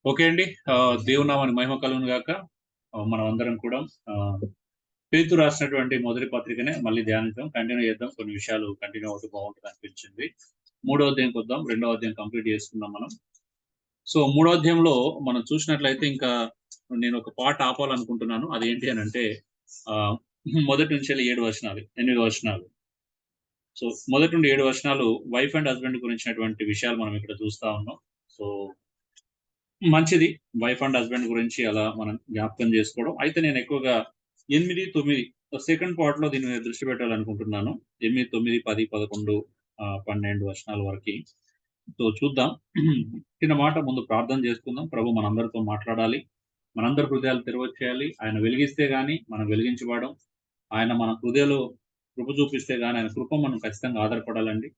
Okay అండి. దేవుని నామానికి మహిమ కలుగును గాక. మనం అందరం కూడా ఆహ్, పేతురు రాసినటువంటి మొదటి పత్రికనే మళ్ళీ ధ్యానిద్దాం. కంటిన్యూ చేద్దాం. కొన్ని విషయాలు కంటిన్యూ అవుతే బాగుంటది అనిపించింది. మూడో అధ్యాయంకి వద్దాం. రెండో అధ్యాయం కంప్లీట్ చేసుకుందాం మనం. సో, మూడో అధ్యాయంలో మనం చూసినట్లయితే ఇంకా నేను ఒక పార్ట్ ఆపాలనుకుంటున్నాను. అదేంటి అనంటే ఆహ్, మొదటి నుంచెల్లి 7 వచనాలు, 8 వచనాలు. సో, మొదటి నుండి 7 వచనాలు వైఫ్ అండ్ హస్బాండ్ గురించినటువంటి విషయాలు మనం ఇక్కడ చూస్తా ఉన్నాం. సో మంచిది. వైఫ్ అండ్ హస్బాండ్ గురించి అలా మనం జ్ఞాపకం చేసుకోవడం. అయితే నేను ఎక్కువగా 8, 9 సెకండ్ పార్ట్‌లో దీని మీద దృష్టి పెట్టాలనుకుంటున్నాను. 8, 9, 10, 11 12 వచనాల వరకి. సో చూద్దాం. చిన్న మాట ముందు ప్రార్థన చేసుకుందాం. ప్రభు మనందరితో మాట్లాడాలి. మనందరి హృదయాలు తెరవచేయాలి. ఆయన వెలిగిస్తే గాని మనం వెలిగించబడం. ఆయన మన హృదయంలో కృప చూపిస్తే గాని ఆయన కృప మనం ఖచ్చితంగా ఆధారపడాలండి.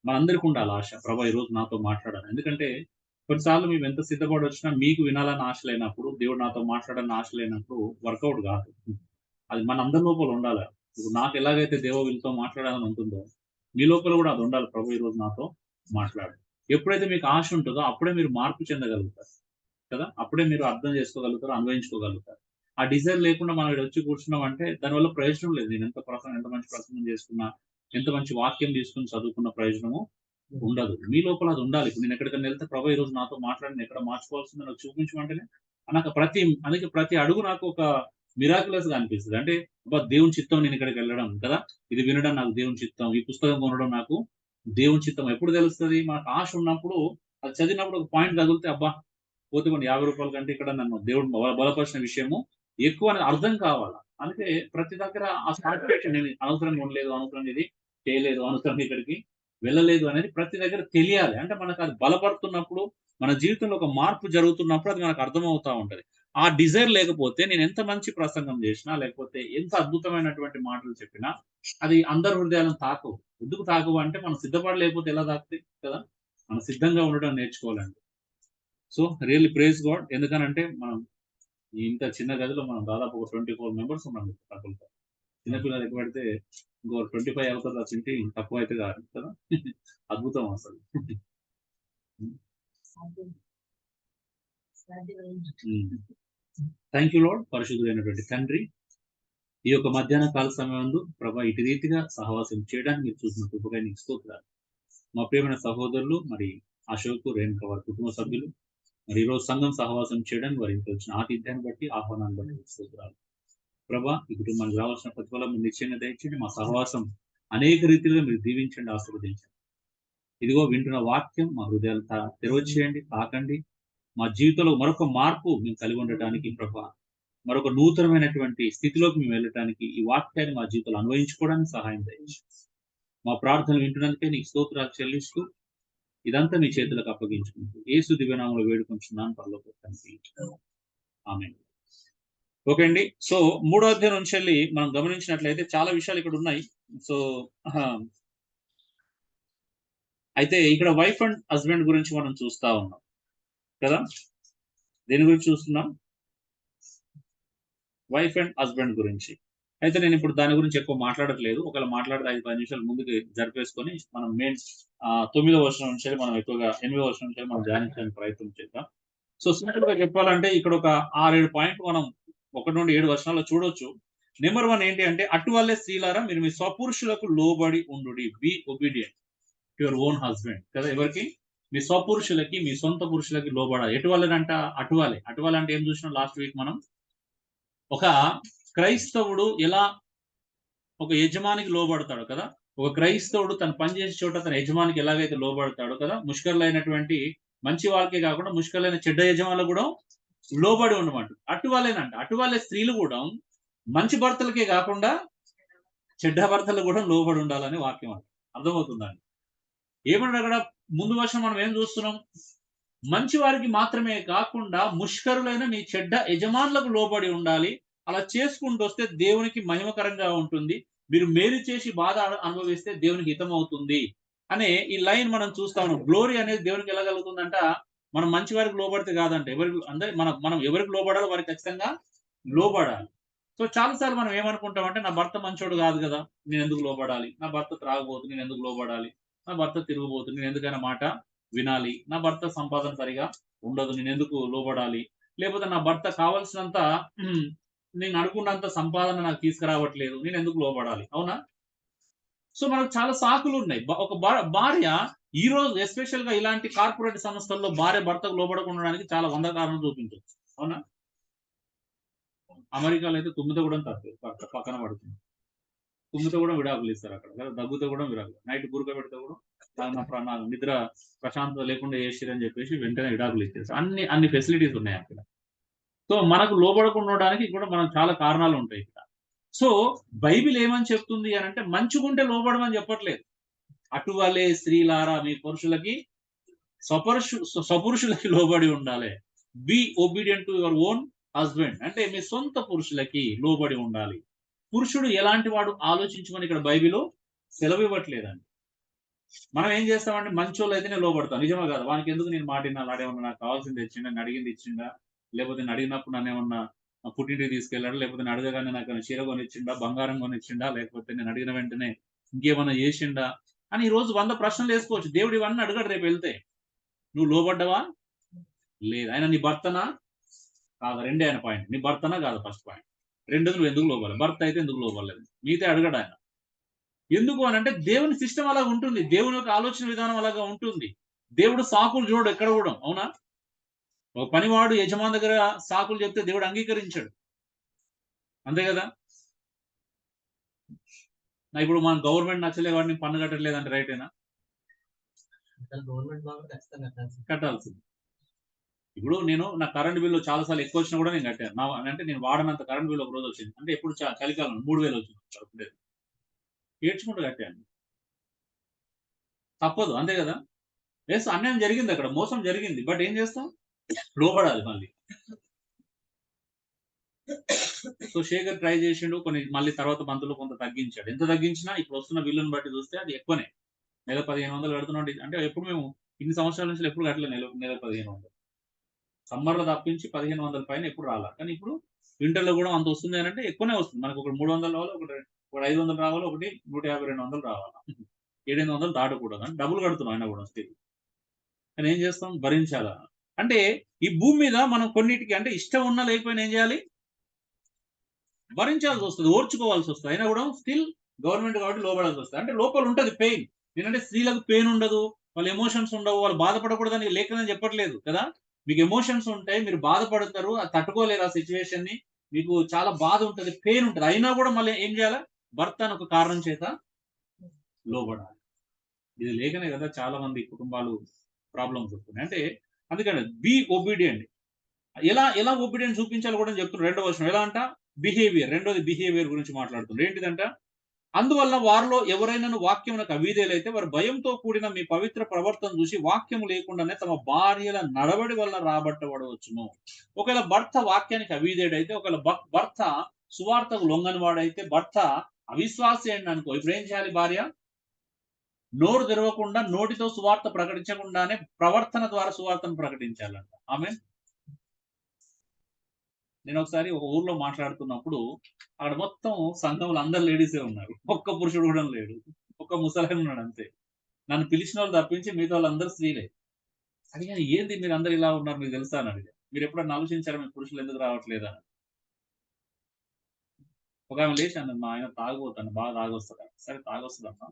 మనందరికి ఉండాలి ఆశ. ప్రభు ఈరోజు నాతో మాట్లాడాలి. ఎందుకంటే కొన్నిసార్లు మేము ఎంత సిద్ధపడొచ్చినా మీకు వినాలని ఆశ లేనప్పుడు, దేవుడు నాతో మాట్లాడాలని ఆశ లేనప్పుడు వర్కౌట్ కాదు. అది మనందరి లోపల ఉండాల. ఇప్పుడు నాకు ఎలాగైతే వీళ్ళతో మాట్లాడాలని ఉంటుందో, మీ లోపల కూడా అది ఉండాలి. ప్రభు ఈరోజు నాతో మాట్లాడు. ఎప్పుడైతే మీకు ఆశ ఉంటదో అప్పుడే మీరు మార్పు చెందగలుగుతారు. కదా! అప్పుడే మీరు అర్థం చేసుకోగలుగుతారు, అన్వయించుకోగలుగుతారు. ఆ డిజైర్ లేకుండా మనం ఈడొచ్చి కూర్చున్నామంటే దానివల్ల ప్రయోజనం లేదు. నేను ఎంత మంచి ప్రసంగం చేసుకున్నా, ఎంత మంచి వాక్యం తీసుకొని చదువుకున్న ప్రయోజనము ఉండదు. మీ లోపల అది ఉండాలి. ఇప్పుడు నేను ఎక్కడికైనా ఎళ్తే ప్రభు ఈరోజు నాతో మాట్లాడి నేను ఎక్కడ మార్చుకోవాల్సిందో నాకు చూపించమంటేనే నాకు అందుకే ప్రతి అడుగు నాకు ఒక మిరాక్యులస్‌గా అనిపిస్తది. అంటే అబ్బా! దేవుని చిత్తం నేను ఇక్కడికెళ్ళడం కదా! ఇది వినడం నాకు దేవుని చిత్తం. ఈ పుస్తకం కొనడం నాకు దేవుని చిత్తం. ఎప్పుడు తెలుస్తది? మనకు ఆశ ఉన్నప్పుడు అది చదివినప్పుడు ఒక పాయింట్ తగిలితే అబ్బా! పోతే పోనీ రూ. 50 కంటే ఇక్కడ నన్ను దేవుడు బలపరిచిన విషయము ఎక్కువ అని అర్థం కావాల. అందుకే ప్రతి దగ్గర ఆ సాటిస్ఫాక్షన్ నేను అనవసరంగా ఉండలేదు, అనవసరంగా ఇది చేయలేదు, అనవసరంగా ఇక్కడికి వెళ్ళలేదు అనేది ప్రతి దగ్గర తెలియాలి. అంటే మనకది బలపడుతున్నప్పుడు, మన జీవితంలో ఒక మార్పు జరుగుతున్నప్పుడు అది మనకు అర్థమవుతా ఉంటది. ఆ డిజైర్ లేకపోతే నేనెంత మంచి ప్రసంగం జేసినా, లేకపోతే ఎంత అద్భుతమైనటువంటి మాటలు చెప్పినా, అది అందరి హృదయాలను తాకవు. ఎందుకు తాకవు అంటే మనం సిద్ధపడలేకపోతే ఎలా తాకుతాయి కదా! మనం సిద్ధంగా ఉండడం నేర్చుకోవాలండి. So, really praise God. ఎందుకనంటే మనం ఇంత చిన్న గదిలో మనం దాదాపు ఒక 24 మెంబర్స్ ఉన్నాం కపుల్‌గా. చిన్న పిల్లలు ఎక్కువ పెడితే ఇంకో 25 అవుతది తప్పించి తక్కువైతే కాదు కదా! అద్భుతం అసలు. హ్మ్. థాంక్ యూ లార్డ్ పరిశుద్ధుడైనటువంటి తండ్రి. ఈ యొక్క మధ్యాహ్న కాల సమయమందు ప్రభా ఇటు రీతిగా సహవాసం చేయడానికి మీరు చూసిన కృపకై నీకు స్తోత్రాలు. మా ప్రియమైన సహోదరులు మరి అశోక్, రేణుక వారి కుటుంబ సభ్యులు మరి ఈరోజు సంఘం సహవాసం చేయడానికి వారి ఇంట్లో వచ్చిన ఆతిథ్యాన్ని బట్టి, ఆహ్వానాన్ని బట్టి నీకు స్తోత్రాలు. ప్రభా ఈ కుటుంబానికి రావాల్సిన ప్రతిఫలం మీరు నిశ్చయంగా దయచేయండి. మా సహవాసం అనేక రీతిలుగా మీరు దీవించండి, ఆశీర్వదించండి. ఇదిగో వింటున్న వాక్యం మా హృదయాలు తెరవచేయండి, తాకండి. మా జీవితంలో మరొక మార్పు మేము కలిగి ఉండటానికి ప్రభా, మరొక నూతనమైనటువంటి స్థితిలోకి మేము వెళ్ళటానికి ఈ వాక్యాన్ని మా జీవితంలో అన్వయించుకోవడానికి సహాయం దయచేయండి. మా ప్రార్థనలు వింటున్నందుకే నీకు స్తోత్రాలు చెల్లిస్తూ ఇదంతా మీ చేతులకు అప్పగించుకుంటూ యేసు దివ్యనామములో వేడుకొంచున్నాను పరలోకపు తండ్రి. ఆమేన్. ఓకే అండి. సో, మూడో అధ్యాయం నుంచెల్లి మనం గమనించినట్లయితే చాలా విషయాలు ఇక్కడ ఉన్నాయి. సో, ఆహా! అయితే ఇక్కడ వైఫ్ అండ్ హస్బాండ్ గురించి మనం చూస్తా ఉన్నాం కదా! దేని గురించి చూస్తున్నాం? వైఫ్ అండ్ హస్బాండ్ గురించి. అయితే నేనిప్పుడు దాని గురించి ఎక్కువ మాట్లాడట్లేదు. ఒకవేళ మాట్లాడితే 5, 10 నిమిషాలు ముందుకు జరిపేసుకొని మనం మెయిన్ 9వ వచనం నుంచి మనం ఎక్కువగా 8వ వచనం నుంచి మనం ధ్యానించడానికి ప్రయత్నం చేద్దాం. సో, సింపుల్‌గా చెప్పాలంటే ఇక్కడ ఒక 6, 7 పాయింట్లు మనం 1-7 వచనాల్లో చూడొచ్చు. నంబర్ 1 ఏంటి అంటే, అటువల్లే స్త్రీలారా మీరు మీ స్వపురుషులకు లోబడి ఉండుడి. B obedient to your own husband కదా! ఎవరికి? మీ స్వపురుషులకి, మీ సొంత పురుషులకి లోబడాలి. ఎటువల్లనంట అటువలే. అటువలే అంటే ఏం చూసినాం లాస్ట్ వీక్ మనం? ఒక క్రైస్తవుడు ఎలా ఒక యజమానికి లోబడతాడు కదా! ఒక క్రైస్తవుడు తను పనిచేసే చోట తన యజమానికి ఎలాగైతే లోబడతాడో కదా! ముష్కరులైనటువంటి మంచి వాళ్ళకే కాకుండా ముష్కరులైన చెడ్డ యజమానులకు కూడా లోబడి ఉండమంటు. అటువలేనంట. అటువలే స్త్రీలు కూడా మంచి భర్తలకే కాకుండా చెడ్డ భర్తలకు కూడా లోబడి ఉండాలని వాక్యం అంట. అర్థమవుతుందా అండి? ఏమన్నాడక్కడ ముందు వర్షం మనం ఏం చూస్తున్నాం? మంచి వారికి మాత్రమే కాకుండా ముష్కరులైన మీ చెడ్డ యజమానులకు లోబడి ఉండాలి. అలా చేసుకుంటొస్తే దేవునికి మహిమకరంగా ఉంటుంది. మీరు మేలు చేసి బాధ అనుభవిస్తే దేవునికి హితమవుతుంది. అనే ఈ లైన్ మనం చూస్తా ఉన్నాం. గ్లోరీ అనేది దేవునికి ఎలా కలుగుతుందంట, మనం మంచి వారికి లోబడితే కాదంట. ఎవరికి అంటే మనం మనం ఎవరికి లోబడాలో వారికి ఖచ్చితంగా లోబడాలి. సో చాలా సార్లు మనం ఏమనుకుంటామంటే నా భర్త మంచోడు కాదు కదా! నేనెందుకు లోబడాలి? నా భర్త త్రాగుబోతు నేనెందుకు లోబడాలి? నా భర్త తిరుగుబోతు నేనెందుకు ఆయన మాట వినాలి. నా భర్త సంపాదన సరిగా ఉండదు. నేను ఎందుకు లోబడాలి? లేకపోతే నా భర్త కావాల్సినంత నేను అనుకున్నంత సంపాదన నాకు తీసుకురావట్లేదు. నేను ఎందుకు లోబడాలి? అవునా? సో మనకు చాలా సాకులున్నాయి. ఒక భార్య ఈరోజు ఎస్పెషల్‌గా ఇలాంటి కార్పొరేట్ సంస్థల్లో భార్య భర్తకు లోబడకుండా ఉండడానికి చాలా 100 కారణాలు చూపించొచ్చు. అవునా? అమెరికాలో అయితే తుమ్మితే కూడా తప్పే. పక్కన పడుతుంది. తుమ్మితే కూడా విడాకులు ఇస్తారక్కడ. లేదా దగ్గుతే కూడా విడాకులు. నైట్ గురక పెడితే కూడా నా నిద్ర ప్రశాంతత లేకుండా చేసిర్రని చెప్పేసి వెంటనే విడాకులు ఇచ్చేస్తారు. అన్ని ఫెసిలిటీస్ ఉన్నాయక్కడ. సో మనకు లోబడకుండా ఉండడానికి కూడా మనకు చాలా కారణాలుంటాయి ఇక్కడ. సో బైబిల్ ఏమని చెప్తుంది అనంటే మంచిగుంటే లోబడమని చెప్పట్లేదు. అటువలే స్త్రీలారా మీ పురుషులకి స్వపురుషులకి లోబడి ఉండాలి. B obedient to your own husband. అంటే మీ సొంత పురుషులకి లోబడి ఉండాలి. పురుషుడు ఎలాంటి వాడు ఆలోచించమని ఇక్కడ బైబిల్ సెలవివ్వట్లేదండి. మనం ఏం చేస్తామంటే మంచోళ్ళు అయితేనే లోబడతాం. నిజమా కాదా? వానికి ఎందుకు నేను మాట వినాలి? ఆడేమన్నా నాకు కావాల్సింది తెచ్చిండా? నేను అడిగింది ఇచ్చిండా? లేకపోతే నేను అడిగినప్పుడు నన్నేమన్నా పుట్టింటికి తీసుకెళ్ళాడా? లేకపోతే నేను అడగగానే నాకు చీర కొనిచ్చిండా? బంగారం కొనిచ్చిండా? లేకపోతే నేను అడిగిన వెంటనే ఇంకేమన్నా చేసిండా? అని ఈ రోజు 100 ప్రశ్నలు వేసుకోవచ్చు. దేవుడు ఇవన్నీ అడగడు రేపు వెళ్తే. నువ్వు లోబడ్డావా? లేదు. ఆయన నీ భర్తనా? కాదా? రెండే ఆయన పాయింట్. నీ భర్తనా? కాదా? First point. రెండోది నువ్వు ఎందుకు లోబడాలి? భర్త అయితే ఎందుకు లోబడలేదు? మిగతా అడగడు ఆయన. ఎందుకు అనంటే దేవుని సిస్టమ్ అలాగా ఉంటుంది. దేవుని యొక్క ఆలోచన విధానం అలాగా ఉంటుంది. దేవుడు సాకులు చూడడు ఎక్కడ కూడా. అవునా? ఒక పనివాడు యజమాని దగ్గర సాకులు చెప్తే దేవుడు అంగీకరించాడు. అంతే కదా? ఇప్పుడు మన గవర్నమెంట్ నచ్చలే వాడిని పన్ను కట్టట్లేదంటే రైటేనా? కట్టాల్సింది. ఇప్పుడు నేను నా కరెంట్ బిల్లు చాలా సార్లు ఎక్కువ వచ్చినా కూడా నేను కట్టాను. అంటే నేను వాడనంత కరెంట్ బిల్ ఒక రోజు వచ్చింది. అంటే ఎప్పుడు చలికాలం 3000 వచ్చింది. అప్పుడే ఏడ్చుకుంటూ కట్టాను. తప్పదు. అంతే కదా? ఎస్ అన్యాయం జరిగింది అక్కడ. మోసం జరిగింది. బట్ ఏం చేస్తాం? లోబడాలి మళ్ళీ. సో శేఖర్ ట్రై చేసిండు. కొన్ని మళ్ళీ తర్వాత మంత్‌లో కొంత తగ్గించాడు. ఎంత తగ్గించినా ఇప్పుడు వస్తున్న బిల్లుని బట్టి చూస్తే అది ఎక్కువనే. నెలకు 1500 కడుతున్నాం. అంటే ఎప్పుడు మేము ఇన్ని సంవత్సరాల నుంచి ఎప్పుడు కట్టలే నెలకు 1500. సమ్మర్‌లో తప్పించి 1500 పైన ఎప్పుడు రాలా. కానీ ఇప్పుడు వింటర్‌లో కూడా అంత వస్తుంది అనంటే ఎక్కువనే వస్తుంది. మనకు ఒకటి 300 రావాలి. ఒకటి 500 రావాలి. ఒకటి 150, 200 రావాలా. 700 దాటకూడదు. అంటే డబుల్ కడుతున్నాం అయినా కూడా స్టిల్. కానీ ఏం చేస్తాం? భరించాలా. అంటే ఈ భూమి మీద మనం కొన్నిటికి అంటే ఇష్టం ఉన్నా లేకపోయినా ఏం చేయాలి? భరించాల్సి వస్తది. ఓర్చుకోవాల్సి వస్తది. అయినా కూడా స్టిల్ గవర్నమెంట్ కాబట్టి లోబడాల్సి వస్తది. అంటే లోపల ఉంటది పెయిన్. నేనంటే స్త్రీలకు పెయిన్ ఉండదు. వాళ్ళ ఎమోషన్స్ ఉండవు. వాళ్ళు బాధపడకూడదని లేఖనం చెప్పట్లేదు కదా! మీకు ఎమోషన్స్ ఉంటాయి. మీరు బాధపడతారు. అది తట్టుకోలేరు ఆ సిట్యుయేషన్‌ని. మీకు చాలా బాధ ఉంటది. పెయిన్ ఉంటది. అయినా కూడా మళ్ళీ ఏం చేయాలా? భర్త అని ఒక కారణం చేత లోబడాలి. ఇది లేకనే కదా చాలా మంది కుటుంబాలు ప్రాబ్లమ్స్ వస్తున్నాయి. అంటే అందుకని బి ఒబీడియంట్. ఎలా ఒబీడియన్స్ చూపించాలో కూడా చెప్తున్నారు. రెండో వచనం ఎలా అంట? బిహేవియర్. రెండోది బిహేవియర్ గురించి మాట్లాడుతున్నారు. ఏంటిదంట? అందువల్ల వారిలో ఎవరైనాను వాక్యమునకు అవిధేయులైతే వారు భయంతో కూడిన మీ పవిత్ర ప్రవర్తన చూసి వాక్యము లేకుండానే తమ భార్యల నడవడి వల్ల రాబట్టబడవచ్చును. ఒకవేళ భర్త వాక్యానికి అవిధేయుడైతే, ఒకవేళ భర్త సువార్తకు లొంగని వాడైతే, భర్త అవిశ్వాసి అయింది అనుకో, ఇప్పుడు ఏం చేయాలి భార్య? నోరు తెరవకుండా నోటితో సువార్త ప్రకటించకుండానే ప్రవర్తన ద్వారా సువార్తను ప్రకటించాలంట. ఆమెన్. నేను ఒకసారి ఒక ఊర్లో మాట్లాడుతున్నప్పుడు అక్కడ మొత్తం సంఘంలో అందరు లేడీసే ఉన్నారు. ఒక్క పురుషుడు కూడా లేడు. ఒక్క ముసలాయన ఉన్నాడు అంతే. నన్ను పిలిచిన వాళ్ళు తప్పించి మిగతా వాళ్ళందరూ స్త్రీలే. అడిగాను ఏంది మీరందరూ ఇలా ఉన్నారు మీకు తెలుసా అని అడిగాను. మీరు ఎప్పుడన్నా ఆలోచించారా మీ పురుషులు ఎందుకు రావట్లేదా అని. ఒక ఆమె లేచి అన్నది మా ఆయన తాగుబోతాను బాగా తాగొస్తాడు. సరే తాగొస్తదమ్మా.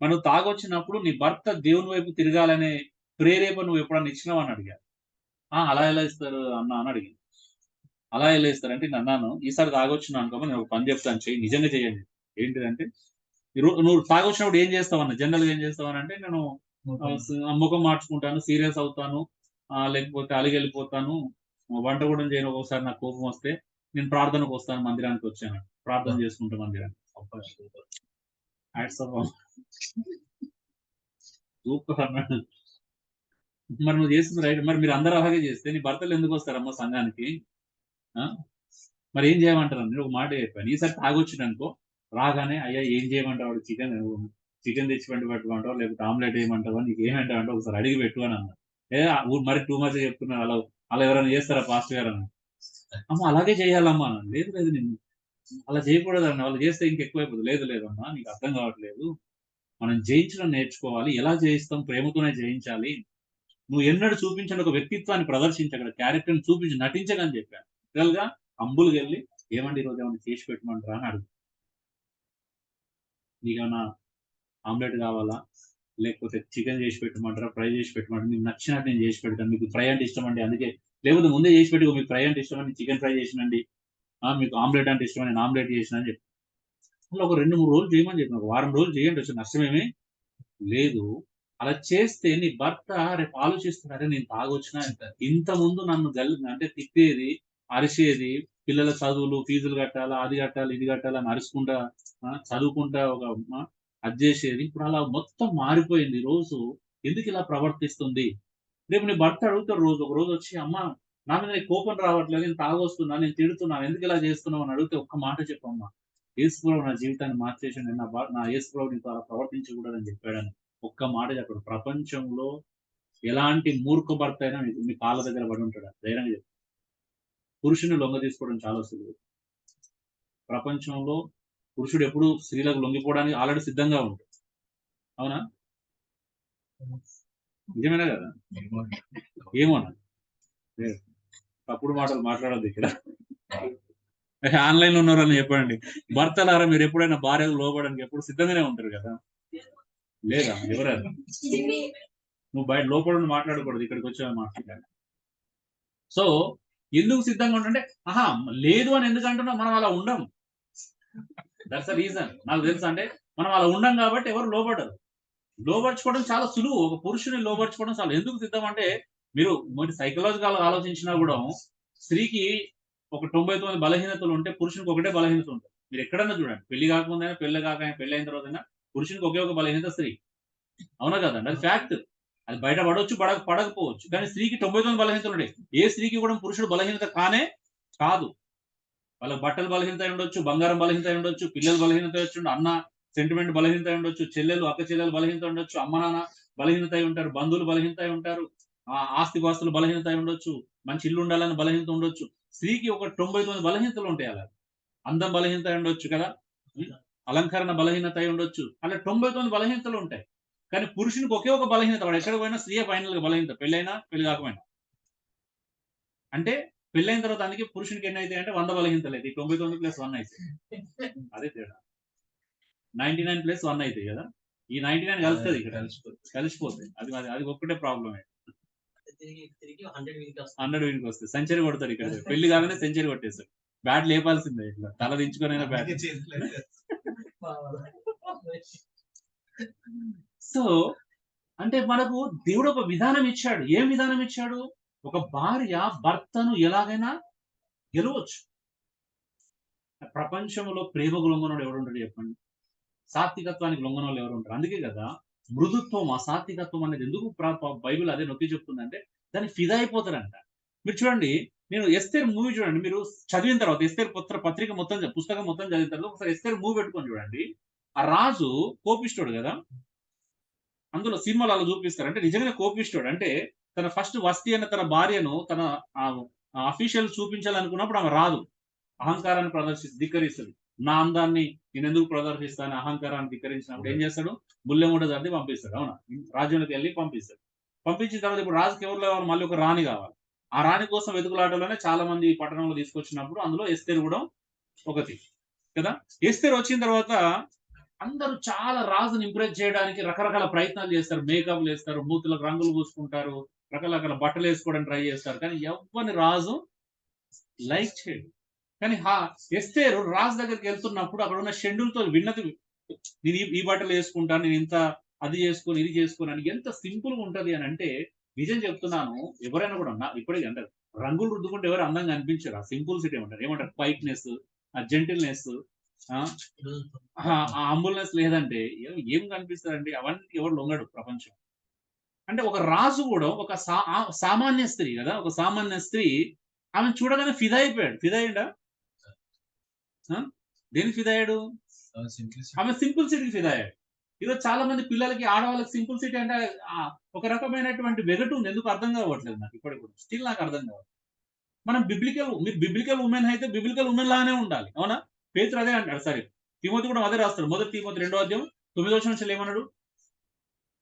మరి నువ్వు తాగొచ్చినప్పుడు నీ భర్త దేవుని వైపు తిరగాలనే ప్రేరేపణ నువ్వు ఎప్పుడన్నా ఇచ్చినావా అని అడిగాను. అలా ఎలా ఇస్తారు అన్న అని అడిగింది. అలా ఎలా ఇస్తారంటే నేనన్నాను, ఈసారి తాగొచ్చినావనుకో నేను ఒక పని చెప్తాను చెయ్యి. నిజంగా చెయ్యండి. ఏంటిదంటే నువ్వు తాగొచ్చినప్పుడు ఏం చేస్తావన్న? జనరల్‌గా ఏం చేస్తావనంటే నేను ముఖం మార్చుకుంటాను, సీరియస్ అవుతాను. లేకపోతే అలిగెళ్ళిపోతాను. వంట కూడా చేయను ఒక్కోసారి నాకు కోపమొస్తే. నేను ప్రార్థనకొస్తాను మందిరానికొచ్చాను. ప్రార్థన చేసుకుంటా మందిరానికి. అబ్బా! సూపర్. హాట్స్ ఆఫ్ సూపర్ అన్నాడు. మరి నువ్వు చేసింది రైట్. మరి మీరందరూ అలాగే చేస్తే నీ భర్తలు ఎందుకొస్తారమ్మా సంఘానికి? ఆ! మరేం చేయమంటారండి? నేను ఒక మాట చెప్పాను. ఈసారి తాగొచ్చిండనుకో, రాగానే అయ్యా ఏం చేయమంటావు? చికెన్ తెచ్చి పెట్టమంటావా? లేకపోతే ఆమ్లెట్ ఏయమంటావా? నీకేమంటావంటే ఒకసారి అడిగి పెట్టు అని అన్నా. మరి టూ మచ్‌గా చెప్తున్నారు. అలా ఎవరైనా చేస్తారా పాస్టర్ గారు అన్నారు. అమ్మ అలాగే చేయాలమ్మా అన్నాను. లేదు లేదు నేను అలా చేయకూడదన్నా. వాళ్ళు చేస్తే ఇంకెక్కువైపోతది. లేదు లేదమ్మా నీకు అర్థం కావట్లేదు. మనం జయించడం నేర్చుకోవాలి. ఎలా జయిస్తాం? ప్రేమతోనే జయించాలి. నువ్వు ఎన్నడూ చూపించని ఒక వ్యక్తిత్వాన్ని ప్రదర్శించి అక్కడ క్యారెక్టర్‌ని చూపించి నటించకని చెప్పాను. లిటరల్‌గా హంబుల్‌గెళ్ళి ఏమండి ఈరోజు ఏమన్నా చేసి పెట్టమంటారా అని అడుగు. నీకేమన్నా ఆమ్లెట్ కావాలా? లేకపోతే చికెన్ చేసి పెట్టమంటారా? ఫ్రై చేసి పెట్టమంటారా? మీకు నచ్చినట్టు నేను చేసి పెడతాను. మీకు ఫ్రై అంటే ఇష్టమండి అందుకే లేకపోతే ముందే చేసి పెట్టి మీకు ఫ్రై అంటే ఇష్టమని చికెన్ ఫ్రై చేసినండి. మీకు ఆమ్లెట్ అంటే ఇష్టమని నేను ఆమ్లెట్ చేసినా అని చెప్పి. అలా ఒక 2, 3 రోజులు చేయమని చెప్పిన. ఒక వారం రోజులు చేయండి వచ్చి నష్టమేమి లేదు. అలా చేస్తే నీ భర్త రేపు ఆలోచిస్తాడు. అరే! నేను తాగొచ్చినా ఇంతకుముందు నన్ను అంటే తిట్టేది, అరిసేది, పిల్లల చదువులు, ఫీజులు కట్టాలా, అది కట్టాలి, ఇది కట్టాలి అని అరుసుకుంటా చదువుకుంటా ఒక అది జేసేది. ఇప్పుడు అలా మొత్తం మారిపోయింది. రోజు ఎందుకిలా ప్రవర్తిస్తుంది? రేపు నీ భర్త అడుగుతాడు రోజు. ఒక రోజొచ్చి "అమ్మా! నా మీద నీకు కోపం రావట్లేదు. నేను తాగొస్తున్నా, నేను తిడుతున్నాను. ఎందుకిలా చేస్తున్నావు?" అని అడిగితే ఒక్క మాట చెప్పమ్మా. యేసుప్రభు నా జీవితాన్ని మార్చేసిండు. నా యేసుప్రభు నీతో అలా ప్రవర్తించకూడదని చెప్పాడని. ఒక్క మాట చెప్పడు. ప్రపంచంలో ఎలాంటి మూర్ఖ భర్త అయినా మీ కాళ్ళ దగ్గర పడి ఉంటాడు. ధైర్యంగా చెప్పు. పురుషుని లొంగదీసుకోవడం చాలా సులువు. ప్రపంచంలో పురుషుడు ఎప్పుడు స్త్రీలకు లొంగిపోవడానికి ఆల్రెడీ సిద్ధంగా ఉంటాడు. అవునా? నిజమేనా కదా? ఏమోనా? లేదు. తప్పుడు మాటలు మాట్లాడొద్దు ఇక్కడ. ఆన్‌లైన్‌లో ఉన్నోరని చెప్పండి. భర్తలారా మీరు ఎప్పుడైనా భార్యకు లోబడడానికి ఎప్పుడు సిద్ధంగానే ఉంటారు కదా! లేదా? ఎవరది? నువ్వు బయట లోపల ఉండి మాట్లాడకూడదు. ఇక్కడికొచ్చావు మాట్లాడాలి. సో, ఎందుకు సిద్ధంగా ఉండంటే, అహా! లేదు అని ఎందుకు అంటున్నావు? మనం అలా ఉండం. That's the reason. నాకు తెలుసు అంటే, మనం అలా ఉండం కాబట్టి ఎవరు లోబడరు. లోబరుచుకోవడం చాలా సులువు. ఒక పురుషుని లోబరుచుకోవడం చాలా ఎందుకు సిద్ధం అంటే, మీరు సైకలాజికల్‌గా ఆలోచించినా గూడా స్త్రీకి ఒక 99 బలహీనతలు ఉంటే, పురుషునికి ఒకటే బలహీనత ఉంటది. మీరెక్కడన్నా చూడండి. పెళ్లి కాకముందైనా, పెళ్లయిన తర్వాతైనా పురుషునికి ఒకే ఒక బలహీనత స్త్రీ. అవునా కదండీ! అది ఫ్యాక్ట్. అది బయట పడొచ్చు, పడకపోవచ్చు. కానీ స్త్రీకి 99 బలహీనతలుంటాయి. ఏ స్త్రీకి కూడా పురుషుడు బలహీనత కాదు. వాళ్ళకి బట్టలు బలహీనత అయ్యుండొచ్చు, బంగారం బలహీనత అయ్యుండొచ్చు, పిల్లలు బలహీనత అయ్యుండొచ్చు, అన్న సెంటిమెంట్ బలహీనత అయ్యుండొచ్చు, అక్క చెల్లెలు బలహీనత ఉండొచ్చు, అమ్మ నాన్న బలహీనత అయి ఉంటారు, బంధువులు బలహీనత అయి ఉంటారు, ఆస్తిపాస్తులు బలహీనత అయి ఉండొచ్చు, మంచి ఇల్లు ఉండాలని బలహీనత ఉండొచ్చు. స్త్రీకి ఒక 99 బలహీనతలుంటాయి అలా. అందం బలహీనత అయ్యుండొచ్చు కదా! హ్మ్. అలంకరణ బలహీనత అయ్యుండొచ్చు. అలా 99 బలహీనతలుంటాయి. కానీ పురుషునికి ఒకే ఒక బలహీనత. వాడు ఎక్కడికి పోయినా స్త్రీయే ఫైనల్‌గా బలహీనత. పెళ్లైనా, పెళ్లి కాకపోయినా. అంటే పెళ్లయిన తర్వాత అందుకే పురుషునికి ఎన్నైతాయంటే 100 బలహీనతలైతాయి. 99+1 అయితాయి. అదే తేడా. 99+1 అయితాయి గదా! ఈ 99 కలుస్తది ఇక్కడ. కలిసిపోతాయి. అది అది అది ఒక్కటే ప్రాబ్లమే. తిరిగి 100 వీనికొస్తాయి. సెంచరీ కొడతాడు ఇక్కడ. పెళ్లి కాగానే సెంచరీ కొట్టేస్తాడు. బ్యాట్ లేపాల్సిందే ఇట్లా. తల దించుకొనైనా బ్యాట్. సో, అంటే మనకు దేవుడు ఒక విధానం ఇచ్చాడు. ఏం విధానం ఇచ్చాడు? ఒక భార్య భర్తను ఎలాగైనా గెలవచ్చు. ప్రపంచంలో ప్రేమకు లొంగనోడు ఎవడుంటాడు చెప్పండి? సాత్వికత్వానికి లొంగనోళ్ళు ఎవరుంటారు? అందుకే గదా! మృదుత్వం, సాత్వికత్వం అనేది ఎందుకు బైబిల్ అదే నొక్కి చెప్తుందంటే, దానికి ఫిదా అయిపోతారంట. మీరు చూడండి, నేను 'ఎస్తేర్' మూవీ చూడండి. మీరు చదివిన తర్వాత 'ఎస్తేర్' పత్రిక మొత్తం పుస్తకం మొత్తం చదివిన తర్వాత ఒకసారి 'ఎస్తేర్' మూవీ పెట్టుకొని చూడండి. ఆ రాజు కోపిష్టోడు గదా! అందులో సినిమాలో అలా చూపిస్తారు. అంటే నిజంగానే కోపిష్టోడు. అంటే తన ఫస్ట్ వస్తీ అన్న తన భార్యను తన ఆహ్, అఫీషియల్ చూపించాలనుకున్నప్పుడు ఆమె రాదు. అహంకారాన్ని ధిక్కరిస్తది. నా అందాన్ని నేనెందుకు ప్రదర్శిస్తాను అహంకారాన్ని ధిక్కరించినప్పుడు ఏం చేస్తాడు? ముల్లెముడ సర్ది పంపిస్తాడు. అవునా? రాజ్యంలోకెళ్ళి పంపిస్తాడు. పంపించిన తర్వాత ఇప్పుడు రాజుకి ఎవరు కావాలి? మళ్ళీ ఒక రాణి కావాలి. ఆ రాణి కోసం వెతుకులాటలోనే చాలా మంది ఈ పట్టణంలో తీసుకొచ్చినప్పుడు అందులో ఎస్తేర్ కూడా ఒకతి. కదా! ఎస్తేర్ వచ్చిన తర్వాత అందరూ చాలా రాజుని ఇంప్రెస్ చేయడానికి రకరకాల ప్రయత్నాలు చేస్తారు. మేకప్‌లేస్తారు, మూతులకు రంగులు పూసుకుంటారు, రకరకాల బట్టలేసుకోవడానికి ట్రై చేస్తారు. కానీ ఎవ్వరిని రాజు లైక్ చేయడు. కానీ ఎస్తేరు రాజు దగ్గరికెళ్తున్నప్పుడు అక్కడున్న షెడ్యూల్‌తో విన్నది నేను ఈ బట్టలేసుకుంటాను. నేనింత అది చేసుకోను, ఇది చేసుకోను అని ఎంత సింపుల్‌గా ఉంటది అనంటే నిజం చెప్తున్నాను. ఎవరైనా కూడా ఇప్పటికి అంటే రంగులు రుద్దుకుంటే ఎవరు అందంగా అనిపించరు. ఆ సింపుల్‌సిటీ ఏమంటారు? ఏమంటారు? క్వైట్‌నెస్, ఆ జెంటిల్‌నెస్ ఆ! ఆ హంబుల్‌నెస్ లేదంటే ఏం కనిపిస్తదండి? అవన్నీ ఎవడు లొంగడు ప్రపంచం. అంటే ఒక రాజు గూడా ఒక సామాన్య స్త్రీ గదా! ఒక సామాన్య స్త్రీ ఆమెను చూడగానే ఫిదా అయిపోయాడు. ఫిదా అయిండా? ఆ! దేనికి ఫిదా అయ్యాడు? ఆమె సింపుల్‌సిటీకి ఫిదా అయ్యాడు. ఈరోజు చాలా మంది పిల్లలకి, ఆడవాళ్ళకి సింపుల్‌సిటీ అంటే ఒక రకమైనటువంటి వెగటుంది. ఎందుకో అర్థం కావట్లేదు నాకు ఇప్పటికి కూడా. స్టిల్ నాకు అర్థం కావట్లేదు. మీరు బిబ్లికల్ వుమెన్ అయితే బిబ్లికల్ వుమెన్ లాగానే ఉండాలి. అవునా? పేతురు అదే అంటాడు. సారీ తిమోతి కూడా అదే రాస్తాడు. మొదటి తిమోతి 2వ అధ్యాయం 9వ వచనం నుంచి ఏమన్నాడు?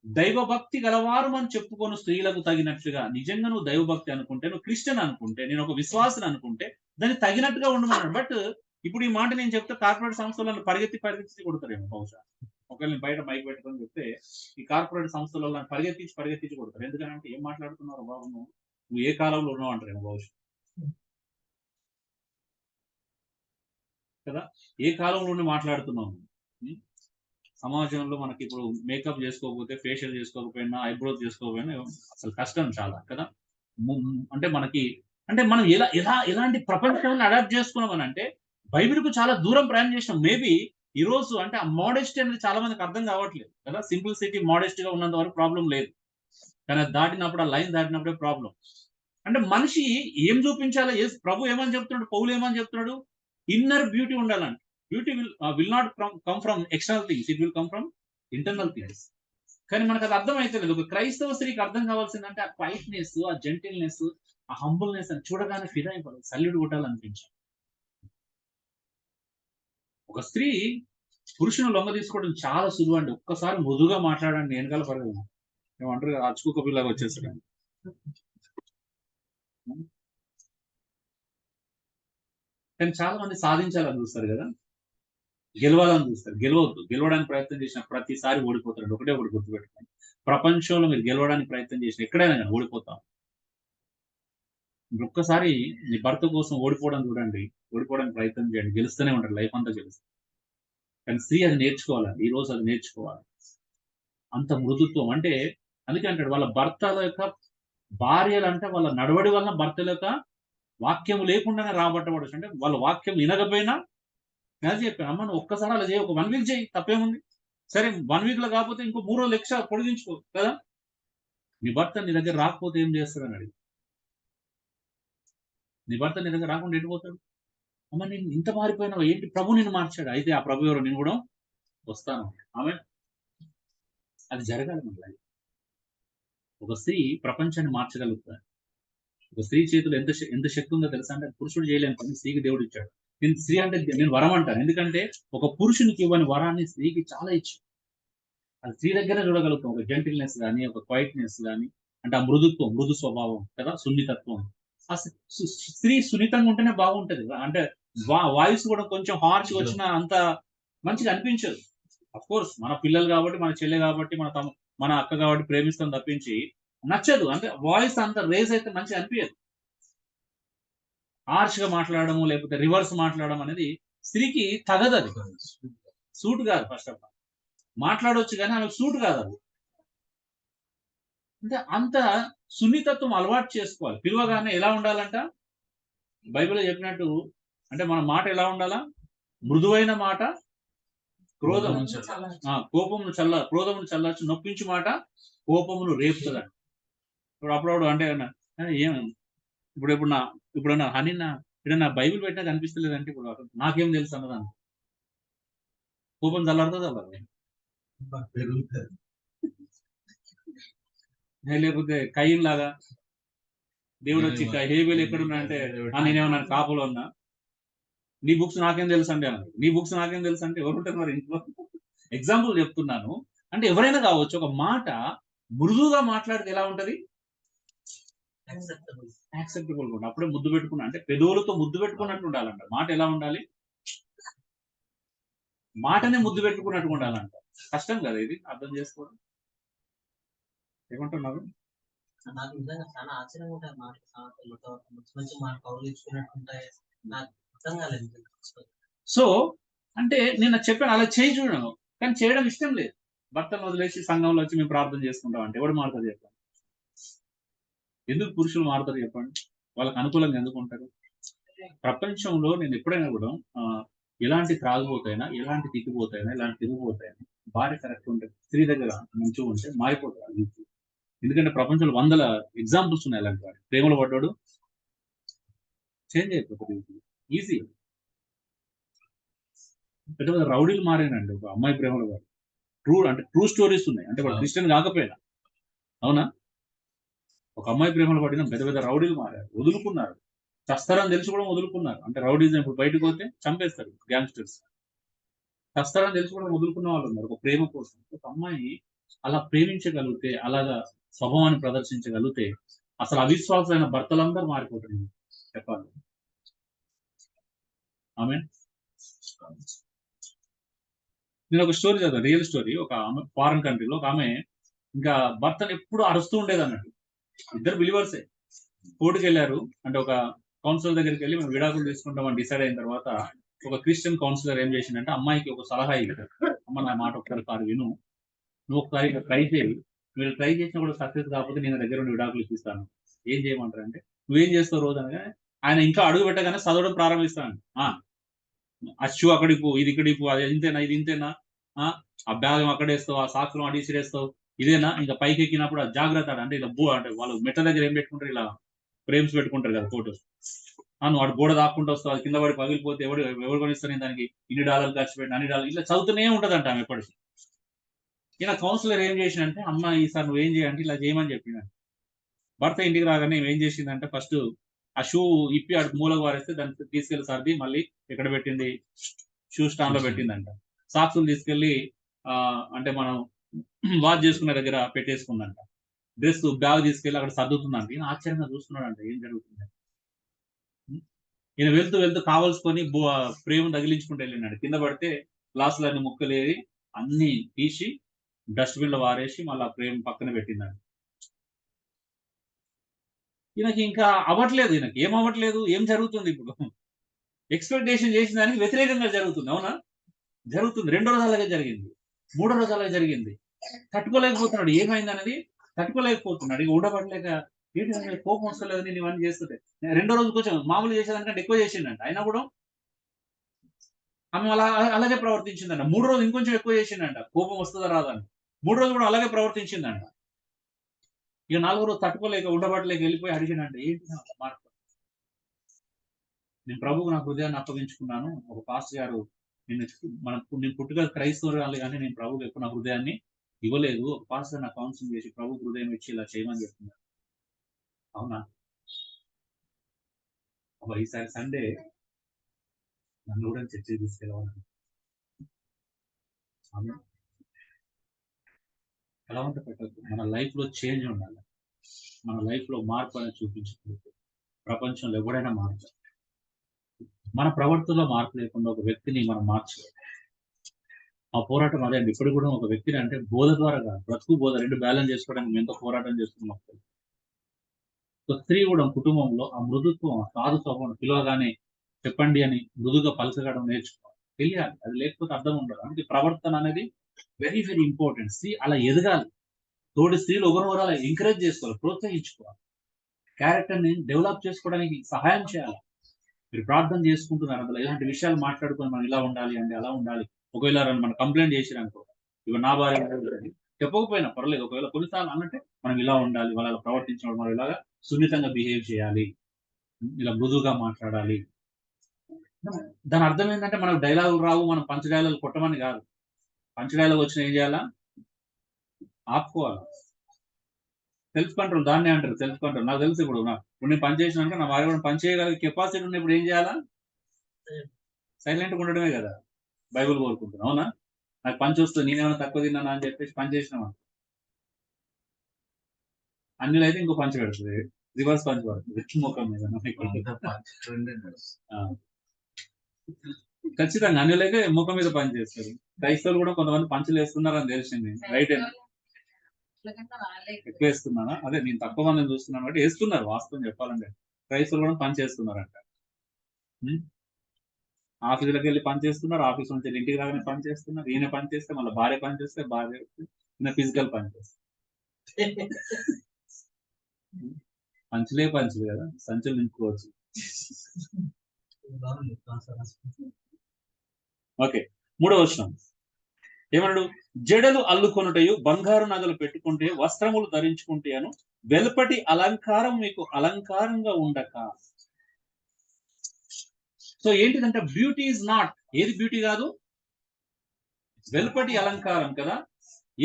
దైవభక్తి గలవారు అని చెప్పుకొని స్త్రీలకు తగినట్లుగా, నిజంగా నువ్వు దైవభక్తి అనుకుంటే, నువ్వు క్రిస్టియన్ అనుకుంటే, నేను ఒక విశ్వాసం అనుకుంటే దానికి తగినట్టుగా ఉండమన్నాడు. బట్ ఇప్పుడు ఈ మాట నేను చెప్తే కార్పొరేట్ సంస్థలను పరిగెత్తి కొడతారేమో బహుశా. ఒకవేళ నేను బయట మైక్ పెట్టుకొని చెప్తే ఈ కార్పొరేట్ సంస్థలలో పరిగెత్తించి కొడతారు. ఎందుకంటే ఏం మాట్లాడుతున్నారు బాబు, నువ్వు ఏ కాలంలో ఉన్నావు అంటారేమో బహుశా కదా. ఏ కాలంలో ఉండి మాట్లాడుతున్నావు? సమాజంలో మనకి ఇప్పుడు మేకప్ చేసుకోకపోతే, ఫేషియల్ చేసుకోకపోయినా, ఐబ్రోస్ చేసుకోకపోయినా అసలు కష్టం చాలా కదా. అంటే మనకి అంటే మనం ఎలాంటి ప్రపంచాన్ని అడాప్ట్ చేసుకున్నామని అంటే బైబిల్‌కు చాలా దూరం ప్రయాణం చేసినాం. మేబీ ఈ రోజు అంటే ఆ మోడెస్టీ అనేది చాలా మందికి అర్థం కావట్లేదు కదా. సింప్లిసిటీ, మోడెస్టీగా ఉన్నంత వరకు ప్రాబ్లమ్ లేదు. కానీ అది దాటినప్పుడు, ఆ లైన్ దాటినప్పుడే ప్రాబ్లమ్. అంటే మనిషి ఏం చూపించాలో ప్రభు ఏమని చెప్తున్నాడు, పౌలు ఏమని చెప్తున్నాడు, ఇన్నర్ బ్యూటీ ఉండాలంట. Beauty will not come from external things, it will come from internal things. కానీ మనకు అది అర్థం అయితే లేదు. ఒక క్రైస్తవ స్త్రీకి అర్థం కావాల్సిందంటే ఆ క్వైట్నెస్, ఆ జెంటిల్నెస్, ఆ హంబుల్నెస్ అని చూడగానే ఫిదా అయిపోవాలి, సల్యూట్ కొట్టాలనిపించాలి. ఒక స్త్రీ పురుషుని లొంగ తీసుకోవడం చాలా సులువు అండి. ఒక్కసారి మృదుగా మాట్లాడండి, వెనకాల పడదు ఏమంటారు, అచ్చుకుక్క పిల్లగా వచ్చేస్తాడు. కానీ చాలా మంది సాధించాలని చూస్తారు కదా, గెలవాలని చూస్తారు. గెలవద్దు. గెలవడానికి ప్రయత్నం చేసిన ప్రతిసారి ఓడిపోతారు. ఒకటే ఒకటి గుర్తుపెట్టుకోండి, ప్రపంచంలో మీరు గెలవడానికి ప్రయత్నం చేసిన ఎక్కడైనా కానీ ఓడిపోతాం. ఒక్కసారి నీ భర్త కోసం ఓడిపోవడం చూడండి, ఓడిపోవడానికి ప్రయత్నం చేయండి, గెలుస్తూనే ఉంటారు, లైఫ్ అంతా గెలుస్తారు. కానీ స్త్రీ అది నేర్చుకోవాలి, ఈ రోజు అది నేర్చుకోవాలి. అంత మృదుత్వం అంటే అందుకే అంటాడు, వాళ్ళ భర్తల యొక్క భార్యలు అంటే వాళ్ళ నడవడి వలన భర్తల యొక్క వాక్యం లేకుండానే రాబట్టబడచ్చు. అంటే వాళ్ళ వాక్యం వినకపోయినా నేను చెప్పాను, అమ్మ నువ్వు ఒక్కసారి అలా చేయి, ఒక 1 వీక్ చేయి, తప్పేముంది. సరే 1 వీక్ లో కాకపోతే ఇంకో 3 రోజులు ఎక్స్ట్రా పొడిగించుకో కదా. నీ భర్త నీ దగ్గర రాకపోతే ఏం చేస్తాడని అడిగి, నీ భర్త నీ దగ్గర రాకుండా ఎడిపోతాడు. అమ్మ నేను ఇంత మారిపోయినావు ఏంటి, ప్రభు నిన్ను మార్చాడు. అయితే ఆ ప్రభు ఎవరు, నేను కూడా వస్తాను. ఆమె అది జరగాలి మన లైఫ్. ఒక స్త్రీ ప్రపంచాన్ని మార్చగలుగుతారు. ఒక స్త్రీ చేతిలో ఎంత శక్తి ఉందో తెలుసా. అంటే పురుషుడు చేయలేని పని స్త్రీకి దేవుడు ఇచ్చాడు. నేను స్త్రీ అంటే నేను వరం అంటాను. ఎందుకంటే ఒక పురుషునికి ఇవ్వని వరాన్ని స్త్రీకి చాలా ఇచ్చాడు. అది స్త్రీ దగ్గర చూడగలుగుతాం. ఒక జెంటిల్నెస్ కానీ, ఒక క్వైట్నెస్ కానీ, అంటే ఆ మృదుత్వం, మృదు స్వభావం కదా, సున్నితత్వం. ఆ స్త్రీ సున్నితంగా ఉంటేనే బాగుంటది. అంటే వాయిస్ కూడా కొంచెం హార్ష్ వచ్చినా అంత మంచిగా అనిపించదు. అఫ్ కోర్స్ మన పిల్లలు కాబట్టి, మన చెల్లె కాబట్టి, మన అక్క కాబట్టి ప్రేమిస్తాం తప్పించి నచ్చదు. అంటే వాయిస్ అంత రేజ్ అయితే మంచిగా అనిపించదు. హార్ష్ గా మాట్లాడడం లేకపోతే రివర్స్ మాట్లాడడం అనేది స్త్రీకి తగదు. అది సూట్ కాదు. ఫస్ట్ ఆఫ్ ఆల్ మాట్లాడవచ్చు కానీ ఆమెకు సూట్ కాదు అది. అంటే అంత సున్నితత్వం అలవాటు చేసుకోవాలి. పిలవగానే ఎలా ఉండాలంట, బైబిల్లో చెప్పినట్టు అంటే మన మాట ఎలా ఉండాలా, మృదువైన మాట కోపమును చల్లార్చు, నొప్పించు మాట కోపమును రేపుతుందంట. ఇప్పుడు అప్పుడప్పుడు అంటే ఏం ఇప్పుడు నా హనీ నా బైబిల్ పెట్టినా కనిపిస్తలేదంటే ఇప్పుడు నాకేం తెలుసు అన్నదాన్ని, కోపం చల్లారుతుంది అలా. లేకపోతే కయ్యం లాగా దేవుడు వచ్చి హేబేలు ఎక్కడున్నా అంటే నేనేమన్నా కాపులో ఉన్నా, నీ బుక్స్ నాకేం తెలుసు అండి అన్నారు. నీ బుక్స్ నాకేం తెలుసు అంటే ఎవరుంటారు మరి ఇంట్లో. ఎగ్జాంపుల్ చెప్తున్నాను. అంటే ఎవరైనా కావచ్చు, ఒక మాట మృదువుగా మాట్లాడితే ఎలా ఉంటది, యాక్సెప్టబుల్ కూడా. అప్పుడే ముద్దు పెట్టుకున్నా అంటే పెదవులతో ముద్దు పెట్టుకున్నట్టు ఉండాలంట. మాట ఎలా ఉండాలి, మాటనే ముద్దు పెట్టుకున్నట్టు ఉండాలంట. కష్టం కదా ఇది అర్థం చేసుకోవడం. ఏమంటున్నారు? నాకు నిజంగా చాలా ఆశ్చర్యంగా ఉంటాయి మంచి మాట కౌలు ఇచ్చుకున్నట్టుంటాయి. నాకు అర్థం కాలేదు. సో అంటే నేను చెప్పాను అలా చేయి చూడను, కానీ చేయడం ఇష్టం లేదు. భర్తను వదిలేసి సంఘంలో వచ్చి మేము ప్రార్థన చేసుకుంటాం అంటే ఎవరు మారుతారు చెప్పండి? ఎందుకు పురుషులు మారుతారు చెప్పండి? వాళ్ళకి అనుకూలంగా ఎందుకు ఉంటారు? ప్రపంచంలో నేను ఎప్పుడైనా కూడా ఎలాంటి త్రాగుపోతాయినా, ఎలాంటి తిట్టిపోతాయినా, ఎలాంటి తిరిగిపోతాయినా భార్య కరెక్ట్ ఉంటే, స్త్రీ దగ్గర మంచిగా ఉంటే మారిపోతారు. ఎందుకంటే ప్రపంచంలో 100 ఎగ్జాంపుల్స్ ఉన్నాయి అలాంటి వాడు. ప్రేమలో పడ్డాడు చేంజ్ అయిపోతుంది ఈజీ. పెద్ద పెద్ద రౌడీలు మారేనండి ఒక అమ్మాయి ప్రేమలో వాడు. ట్రూ స్టోరీస్ ఉన్నాయి. అంటే వాడు క్రిస్టియన్ కాకపోయినా. అవునా? ఒక అమ్మాయి ప్రేమలో పడిన పెద్ద పెద్ద రౌడీలు మారారు, వదులుకున్నారు. చస్తారని తెలిసి కూడా వదులుకున్నారు. అంటే రౌడీజం ఇప్పుడు బయటకు పోతే చంపేస్తారు గ్యాంగ్స్టర్స్. చస్తారని తెలిసి కూడా వదులుకున్న వాళ్ళు ఉన్నారు ఒక ప్రేమ కోసం. ఒక అమ్మాయి అలా ప్రేమించగలిగితే, అలాగా స్వభావాన్ని ప్రదర్శించగలిగితే అసలు అవిశ్వాసులైన భర్తలందరూ మారిపోతున్నారు చెప్పాలి. ఆమె నేను ఒక స్టోరీ చదివాను, రియల్ స్టోరీ. ఒక ఆమె ఫారెన్ కంట్రీలో ఒక ఆమె ఇంకా భర్తను ఎప్పుడు అరుస్తూ ఉండేది అన్నట్టు. ఇద్దరు బిలీవర్సే. కోర్టుకి వెళ్ళారు. అంటే ఒక కౌన్సిలర్ దగ్గరికి వెళ్ళి మేము విడాకులు తీసుకుంటామని డిసైడ్ అయిన తర్వాత ఒక క్రిస్టియన్ కౌన్సిలర్ ఏం చేసిందంటే అమ్మాయికి ఒక సలహా ఇచ్చారు. అమ్మ నా మాట ఒకసారి విను, నువ్వు ఒకసారి ట్రై చేయి, మీరు ట్రై చేసినా కూడా సక్సెస్ కాకపోతే నేను దగ్గర నుండి విడాకులు ఇప్పిస్తాను. ఏం చేయమంటారు అంటే నువ్వేం చేస్తావు రోజు అనగా ఆయన ఇంకా అడుగు పెట్టగానే చదవడం ప్రారంభిస్తాను. ఆ షూ అక్కడికి పో, ఇది ఇక్కడికి పో, అది ఇంతేనా, ఇది ఇంతేనా, ఆ బ్యాగ్ అక్కడేస్తావు, ఆ సాక్స్ అడి సిరేస్తావు, ఇదేనా, ఇంకా పైకి ఎక్కినప్పుడు ఆ జాగ్రత్త అంటే ఇలా అంటే వాళ్ళు మెట్ల దగ్గర ఏం పెట్టుకుంటారు, ఇలా ఫ్రేమ్స్ పెట్టుకుంటారు కదా ఫోటోస్. నువ్వు వాడు గోడ దాక్కుంటూ వస్తావు, అది కింద పడి పగిలిపోతే ఎవరు కొనిస్తారు నేను దానికి ఇన్ని డాలర్లు ఖర్చు పెట్టిన, అన్ని డాలర్లు ఇట్లా చదువుతూనే ఉంటదంట ఆమె ఎప్పటికీ. ఇలా కౌన్సిలర్ ఏం చేసిందంటే అమ్మ ఈసారి నువ్వేం చేయంటే ఇలా చేయమని చెప్పినాడు. భర్త ఇంటికి రాగానే ఏం చేసిందంటే ఫస్ట్ ఆ షూ ఇప్పి అటు మూలకు వారేస్తే దాన్ని తీసుకెళ్లి సర్ది మళ్ళీ ఎక్కడ పెట్టింది, షూ స్టాండ్ లో పెట్టిందంట. సాక్సులు తీసుకెళ్లి అంటే మనం వాష్ చేసుకునే దగ్గర పెట్టేసుకుందంట. డ్రెస్ బ్యాగ్ తీసుకెళ్లి అక్కడ సర్దుతుందంట. ఈయన ఆశ్చర్యంగా చూస్తున్నాడంట ఏం జరుగుతుంది. ఈయన వెళ్తూ వెళ్తూ కావలసుకొని ప్రేమ తగిలించుకుంటూ వెళ్ళినాడు. కింద పడితే గ్లాసులన్నీ ముక్కలేవి అన్ని తీసి డస్ట్బిన్ లో వారేసి మళ్ళీ ఆ ప్రేమ పక్కన పెట్టిందంట. ఈయనకి ఇంకా అవ్వట్లేదు, ఈయనకి ఏం అవ్వట్లేదు, ఏం జరుగుతుంది ఇప్పుడు, ఎక్స్పెక్టేషన్ చేసిన దానికి వ్యతిరేకంగా జరుగుతుంది. అవునా, జరుగుతుంది. రెండో రోజు అలాగే జరిగింది, మూడో రోజు అలాగే జరిగింది. తట్టుకోలేకపోతున్నాడు, ఏమైంది అనేది తట్టుకోలేకపోతున్నాడు. ఇక ఉండబడలేక ఏంటి కోపం వస్తలేదు నేను ఇవన్నీ చేస్తుంటే. రెండో రోజు కొంచెం మామూలు చేసేదానికంటే ఎక్కువ చేసిండంట. అయినా కూడా ఆమె అలాగే ప్రవర్తించిందంట. మూడో రోజు ఇంకొంచెం ఎక్కువ చేసిండంట. కోపం వస్తుందా రాదని. మూడో రోజు కూడా అలాగే ప్రవర్తించిందంట. ఇక నాలుగో రోజు తట్టుకోలేక ఉండబట్టలేక వెళ్ళిపోయి అడిగినంట ఏంటి మార్పు. నేను ప్రభువుకు నా హృదయాన్ని అప్పగించుకున్నాను. ఒక పాస్టర్ గారు నేను పుట్టుక క్రైస్తవురాలు కానీ నేను ప్రభువుకు ఎప్పుడు నా హృదయాన్ని ఇవ్వలేదు. ఒక పాస్టర్ నా కౌన్సిలింగ్ చేసి ప్రభు హృదయం ఇచ్చి ఇలా చేయమని చెప్తున్నారు. అవునా, ఈసారి సండే నన్ను కూడా చర్చకి తీసుకెళ్ళవాలి. ఎలా ఉంటే పెట్టద్దు. మన లైఫ్ లో చేంజ్ ఉండాలి. మన లైఫ్ లో మార్పు అనేది చూపించకూడదు. ప్రపంచంలో ఎవడైనా మారుతారు. మన ప్రవర్తనలో మార్పు లేకుండా ఒక వ్యక్తిని మనం మార్చలేదు. ఆ పోరాటం అదే అండి. ఇప్పుడు కూడా ఒక వ్యక్తిని అంటే బోధ ద్వారా కాదు, బ్రతుకు బోధ రెండు బ్యాలెన్స్ చేసుకోవడానికి మేము ఎంతో పోరాటం చేస్తున్నాం. ఒక స్త్రీ కూడా కుటుంబంలో ఆ మృదుత్వం, ఆ సాధు స్వభావం పిలవగానే చెప్పండి అని మృదుగా పలకగడం నేర్చుకోవాలి, తెలియాలి. అది లేకపోతే అర్థం ఉండదు. అందుకే ప్రవర్తన అనేది వెరీ వెరీ ఇంపార్టెంట్. స్త్రీ అలా ఎదగాలి. తోటి స్త్రీలు ఒకరు ఎంకరేజ్ చేసుకోవాలి, ప్రోత్సహించుకోవాలి. క్యారెక్టర్ని డెవలప్ చేసుకోవడానికి సహాయం చేయాలి. మీరు ప్రార్థన చేసుకుంటున్నారు, అందులో ఇలాంటి విషయాలు మాట్లాడుకొని మనం ఇలా ఉండాలి అండి, అలా ఉండాలి. ఒకవేళ మనం కంప్లైంట్ చేసిరనుకో, ఇవి నా భార్య చెప్పకపోయినా పర్లేదు, ఒకవేళ కొన్నిసార్లు అన్నట్టే మనం ఇలా ఉండాలి, వాళ్ళ ప్రవర్తించడం, మనం ఇలాగా సున్నితంగా బిహేవ్ చేయాలి, ఇలా మృదువుగా మాట్లాడాలి. దాని అర్థం ఏంటంటే మనకు డైలాగులు రావు, మనం పంచ డైలాగులు కొట్టమని కాదు. పంచ డైలాగ్ వచ్చిన ఏం చేయాలా, ఆపుకోవాలి. సెల్ఫ్ కంట్రోల్ దాన్నే అంటారు, సెల్ఫ్ కంట్రోల్. నాకు తెలుసు ఇప్పుడు నేను పని చేసినాక నా భార్య కూడా పని చేయగల కెపాసిటీ ఉన్నప్పుడు ఏం చేయాలా, సైలెంట్గా ఉండడమే కదా బైబుల్ కోరుకుంటున్నాను. అవునా, నాకు పంచి వస్తుంది, నేనేమైనా తక్కువ తిన్నానా అని చెప్పేసి పని చేసినామా, అన్ని అయితే ఇంకో పంచి పెడుతుంది, రివర్స్ పంచి పడుతుంది ముఖం మీద. ఖచ్చితంగా అన్ని అయితే ముఖం మీద పని చేస్తారు. క్రైస్తవులు కూడా కొంతమంది పంచులు వేస్తున్నారని తెలిసింది. రైట్ ఎక్కువ వేస్తున్నారా, అదే నేను తక్కువ మందిని చూస్తున్నాను కాబట్టి వేస్తున్నారు. వాస్తవం చెప్పాలంటే క్రైస్తవులు కూడా పని చేస్తున్నారంట. ఆఫీసులకు వెళ్ళి పని చేస్తున్నారు, ఆఫీస్ నుంచి ఇంటికి రాగానే పని చేస్తున్నారు. ఈయన పని చేస్తే మళ్ళీ భార్య పని చేస్తే, భార్య ఈయన ఫిజికల్ పని చేస్తే పంచులే పంచులు కదా, సంచులు నింపుకోవచ్చు. ఓకే, మూడవ వచనం ఏమన్నాడు, జడలు అల్లుకొనుటయు బంగారు నగలు పెట్టుకుంటే వస్త్రములు ధరించుకుంటే అను వెలుపటి అలంకారం మీకు అలంకారంగా ఉండక. సో ఏంటిదంటే బ్యూటీ ఈజ్ నాట్, ఏది బ్యూటీ కాదు, వెలుపటి అలంకారం కదా.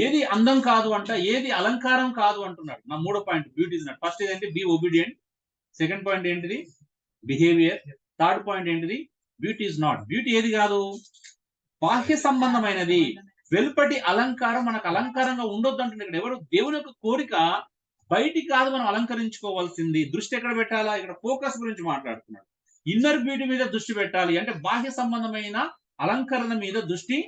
ఏది అందం కాదు అంట, ఏది అలంకారం కాదు అంటున్నాడు. నా మూడో point beauty is not. First ఏంటి, బీ ఒబీడియంట్. సెకండ్ పాయింట్ ఏంటిది, బిహేవియర్. థర్డ్ పాయింట్ ఏంటిది, బ్యూటీ ఇస్ నాట్. బ్యూటీ ఏది కాదు, బాహ్య సంబంధమైనది. వెలుపటి అలంకారం మనకు అలంకారంగా ఉండొద్దు అంటున్నాడు. ఇక్కడ ఎవరు దేవుని యొక్క కోరిక బయటికి కాదు మనం అలంకరించుకోవాల్సింది. దృష్టి ఎక్కడ పెట్టాలా? ఇక్కడ ఫోకస్ గురించి మాట్లాడుతున్నాడు. ఇన్నర్ బ్యూటీ మీద దృష్టి పెట్టాలి అంటే బాహ్య సంబంధమైన అలంకరణ మీద దృష్టి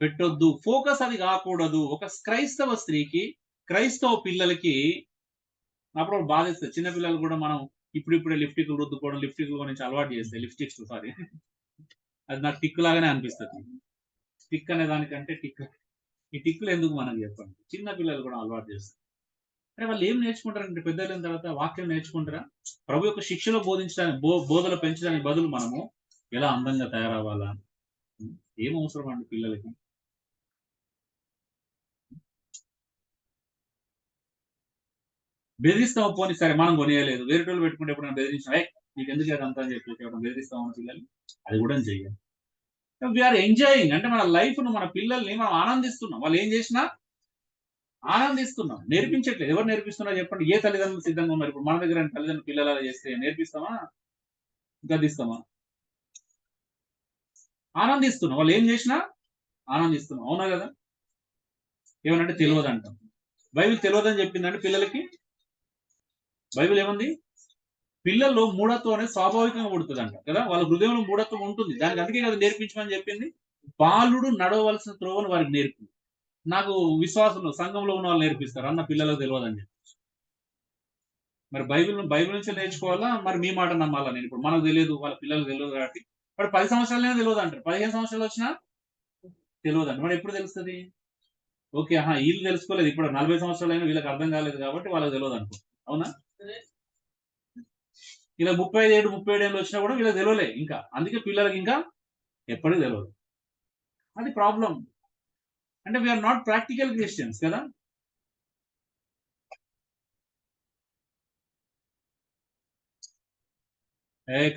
పెట్టొద్దు. ఫోకస్ అది కాకూడదు. ఒక క్రైస్తవ స్త్రీకి, క్రైస్తవ పిల్లలకి అప్పుడు బాధిస్తుంది. చిన్న పిల్లలు కూడా మనం ఇప్పుడిప్పుడే లిప్స్టిక్ రుద్దుకోవడం, లిప్స్టిక్ గురించి అలవాటు చేస్తే లిప్స్టిక్స్ సారీ అది నాకు టిక్ లాగానే అనిపిస్తుంది. టిక్ అనే దానికంటే టిక్ ఈ టిక్కులు ఎందుకు మనకు చెప్పండి. చిన్న పిల్లలు కూడా అలవాటు చేస్తారు. అంటే వాళ్ళు ఏం నేర్చుకుంటారంటే పెద్దలైన తర్వాత వాక్యం నేర్చుకుంటారా? ప్రభు యొక్క శిక్షలో బోధించడానికి బోధలు పెంచడానికి బదులు మనము ఎలా అందంగా తయారవ్వాలా? ఏం అవసరం అండి పిల్లలకి? బెదిరిస్తాం పోనీ సరే మనం కొనియలేదు, వేరే వాళ్ళు పెట్టుకుంటే ఎప్పుడైనా బెదిరించాం, నీకు ఎందుకు అదంతా అని చెప్పి బెదిరిస్తాం పిల్లలు, అది కూడా చెయ్యాలి. వీఆర్ ఎంజాయింగ్ అంటే మన లైఫ్ ను, మన పిల్లల్ని మనం ఆనందిస్తున్నాం. వాళ్ళు ఏం చేసినా ఆనందిస్తున్నాం. నేర్పించట్లేదు. ఎవరు నేర్పిస్తున్నారు చెప్పండి? ఏ తల్లిదండ్రులు సిద్ధంగా ఉన్నారు? ఇప్పుడు మన దగ్గర తల్లిదండ్రులు పిల్లలు అలా చేస్తే నేర్పిస్తామా, గద్దిస్తామా? ఆనందిస్తున్నాం. వాళ్ళు ఏం చేసినా ఆనందిస్తున్నాం. అవునా కదా? ఏమనంటే తెలియదు అంటాం. బైబిల్ తెలియదని చెప్పిందంటే పిల్లలకి. బైబిల్ ఏముంది? పిల్లల్లో మూఢత్వం అనేది స్వాభావికంగా పుడుతుందంట కదా. వాళ్ళ హృదయంలో మూఢత్వం ఉంటుంది. దానికి అందుకే కదా నేర్పించమని చెప్పింది. బాలుడు నడవలసిన త్రోవను వారికి నేర్పింది. నాకు విశ్వాసంలో సంఘంలో ఉన్న వాళ్ళు నేర్పిస్తారు అన్న పిల్లలకు తెలియదని చెప్పి. మరి బైబిల్ నుంచి నేర్చుకోవాలా, మరి మీ మాట నమ్మాలా? నేను ఇప్పుడు మనకు తెలియదు, వాళ్ళ పిల్లలకు తెలియదు కాబట్టి వాడు 10 సంవత్సరాలనే తెలియదు అంటారు. 15 సంవత్సరాలు వచ్చినా తెలియదు అంట. మరి ఎప్పుడు తెలుస్తుంది? ఓకే, వీళ్ళు తెలుసుకోలేదు, ఇప్పుడు 40 సంవత్సరాలైనా వీళ్ళకి అర్థం కాలేదు కాబట్టి వాళ్ళకి తెలియదు అనుకో. అవునా? ఇలా 37 ఏళ్ళు వచ్చినా కూడా వీళ్ళకి తెలియలే ఇంకా. అందుకే పిల్లలకి ఇంకా ఎప్పటికీ తెలియదు. అది ప్రాబ్లం. అంటే వీఆర్ నాట్ ప్రాక్టికల్ క్రిస్టియన్స్ కదా.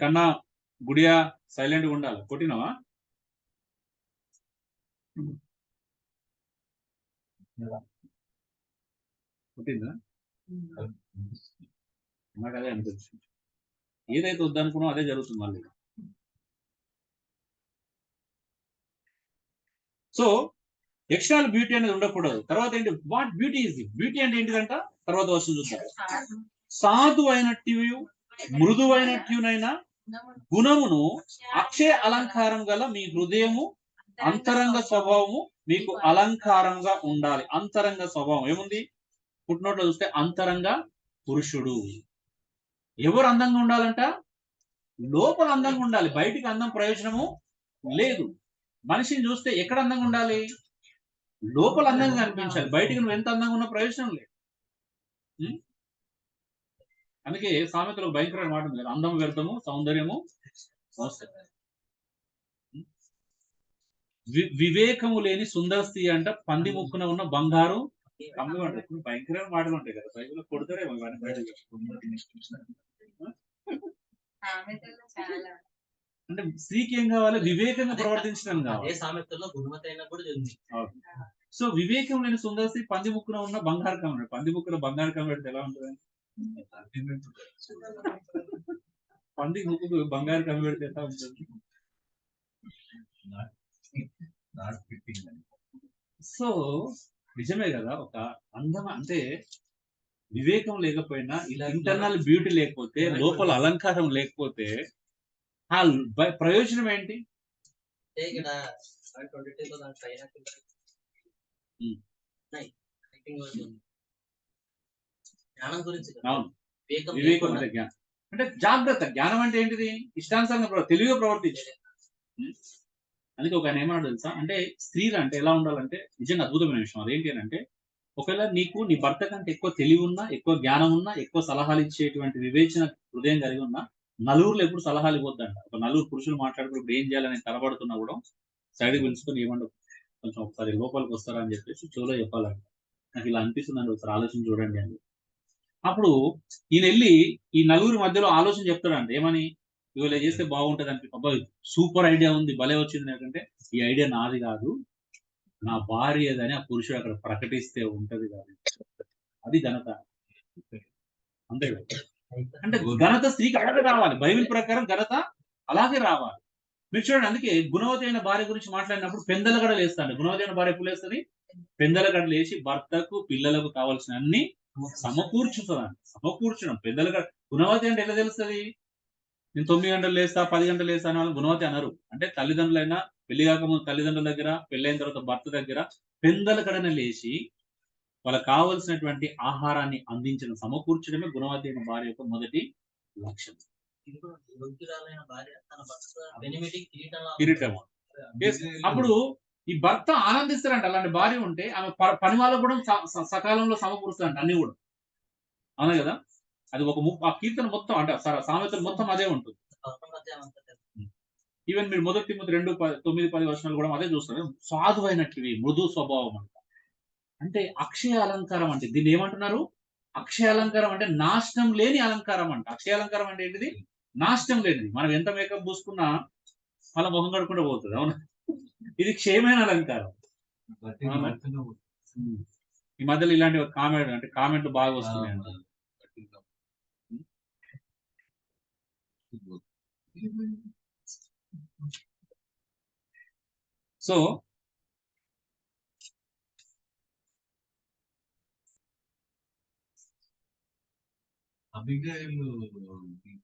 కన్నా గుడియా సైలెంట్గా ఉండాలి. కొట్టినావా? కొట్టిందా? నాకు అదే అనిపిస్తుంది. ఏదైతే వద్దనుకున్నావు అదే జరుగుతుంది మళ్ళీ. సో ఎక్స్టర్నల్ బ్యూటీ అనేది ఉండకూడదు. తర్వాత ఏంటి? What beauty is it? Beauty అంటే ఏంటిదంట? తర్వాత వస్తుంది చూద్దాం. సాధు అయినట్టు మృదువైనట్టునైనా గుణమును అక్షయ అలంకారం గల మీ హృదయము అంతరంగ స్వభావము మీకు అలంకారంగా ఉండాలి. అంతరంగ స్వభావం ఏముంది? పుట్టినోట్లో చూస్తే అంతరంగ పురుషుడు. ఎవరు అందంగా ఉండాలంట? లోపల అందంగా ఉండాలి. బయటికి అందం ప్రయోజనము లేదు. మనిషిని చూస్తే ఎక్కడ అందంగా ఉండాలి? లోపల అందంగా కనిపించాలి. బయటికి నువ్వు ఎంత అందంగా ఉన్నా ప్రయోజనం లేదు. అందుకే సామెతలో భయంకరమైన మాట ఉంది, అందం వ్యర్థము, సౌందర్యము మోస్తుంది. వివేకము లేని సుందర స్త్రీ అంట పంది ముక్కున ఉన్న బంగారు కమ్మి అంటారు. భయంకరమైన మాటలు ఉంటాయి కదా బైబిల్లో. కొడతారేమో అంటే స్త్రీకి ఏం కావాలి? వివేకంగా ప్రవర్తించడం కావాలి. సో వివేకం లేని సుందర స్త్రీ పంది ముక్కున ఉన్న బంగారు కమ్మి. పంది ముక్కున బంగారు కమ్మి పెడితే ఎలా ఉంటుంది? పంది ముక్కు బంగారు కమ్మి పెడితే ఎలా ఉంటుంది? సో నిజమే కదా. ఒక అందం అంటే వివేకం లేకపోయినా, ఇంటర్నల్ బ్యూటీ లేకపోతే, లోపల అలంకారం లేకపోతే ఆ ప్రయోజనం ఏంటి? అవును, వివేకం అంటే జ్ఞానం అంటే జాగ్రత్త. జ్ఞానం అంటే ఏంటిది? ఇష్టానుసారంగా తెలివిగా ప్రవర్తించాలి. అందుకే ఒక ఆయన ఏమన్నాడు తెలుసా? అంటే స్త్రీలు అంటే ఎలా ఉండాలంటే నిజంగా అద్భుతమైన విషయం. అదేంటి అని అంటే, ఒకవేళ నీకు నీ భర్త కంటే ఎక్కువ తెలివి ఉన్నా, ఎక్కువ జ్ఞానం ఉన్నా, ఎక్కువ సలహాలు ఇచ్చేటువంటి వివేచన హృదయం కలిగి ఉన్నా, నలుగురులో ఎప్పుడు సలహాలు ఇవ్వద్దంట. ఒక నలుగురు పురుషులు మాట్లాడుకున్నప్పుడు ఏం చేయాలని తలబడుతున్నా కూడా సైడ్కి పిలుచుకొని ఏమండవు కొంచెం ఒకసారి లోపలికి వస్తారా అని చెప్పేసి చెవులో చెప్పాలంట. నాకు ఇలా అనిపిస్తుందండి, ఒకసారి ఆలోచన చూడండి అని. అప్పుడు ఈయన వెళ్ళి ఈ నలుగురి మధ్యలో ఆలోచన చెప్తాడంట. ఏమని? ఇవాళ చేస్తే బాగుంటది అని. అబ్బాయి సూపర్ ఐడియా ఉంది, భలే వచ్చింది. ఏంటంటే ఈ ఐడియా నాది కాదు, నా భార్యదని ఆ పురుషుడు అక్కడ ప్రకటిస్తే ఉంటది కాదు. అది ఘనత. అంతే కదా. అంటే ఘనత స్త్రీకి అలాగే రావాలి. బైబిల్ ప్రకారం ఘనత అలాగే రావాలి. మీరు చూడండి, అందుకే గుణవతి అయిన భార్య గురించి మాట్లాడినప్పుడు పెందలగడ లేస్తాడు. గుణవతి అయిన భార్య ఎప్పుడు లేస్తుంది? పెందలగడ లేచి భర్తకు పిల్లలకు కావాల్సిన అన్ని సమకూర్చుతుందండి. సమకూర్చడం పెద్దలుగా. గుణవతి అంటే ఎలా తెలుస్తుంది? నేను 9 గంటలు లేస్తా, 10 గంటలు లేస్తా అనే వాళ్ళని గుణవతి అనరు. అంటే తల్లిదండ్రులైనా, పెళ్లి కాకముందు తల్లిదండ్రుల దగ్గర, పెళ్ళైన తర్వాత భర్త దగ్గర పెందలకడన లేచి వాళ్ళకి కావాల్సినటువంటి ఆహారాన్ని అందించడం, సమకూర్చడమే గుణవతి అయిన భార్య యొక్క మొదటి లక్షణం. కిరీటం. అప్పుడు ఈ భర్త ఆనందిస్తారంట అలాంటి భార్య ఉంటే. ఆమె పని వాళ్ళకు కూడా సకాలంలో సమకూరుస్తారంట అన్ని కూడా. అవునా కదా? అది ఒక ఆ కీర్తన మొత్తం అంటే సామెతలు మొత్తం అదే ఉంటుంది. ఈవెన్ మీరు 1 తిమోతి 2:9-10 వచనాలు కూడా అదే చూస్తారు. సాధువైనటివి, మృదు స్వభావం అంట. అంటే అక్షయ అలంకారం అంటే దీన్ని ఏమంటున్నారు? అక్షయ అలంకారం అంటే నాశనం లేని అలంకారం అంట. అక్షయ అలంకారం అంటే ఏంటిది? నాశనం లేనిది. మనం ఎంత మేకప్ పూసుకున్నా మళ్ళా మొహం కడుక్కుంటూ పోతుంది. అవునా? ఇది క్షయమైన అలంకారం. ఈ మధ్యలో ఇలాంటి కామెంట్లు బాగా వస్తున్నాయి అంట. సో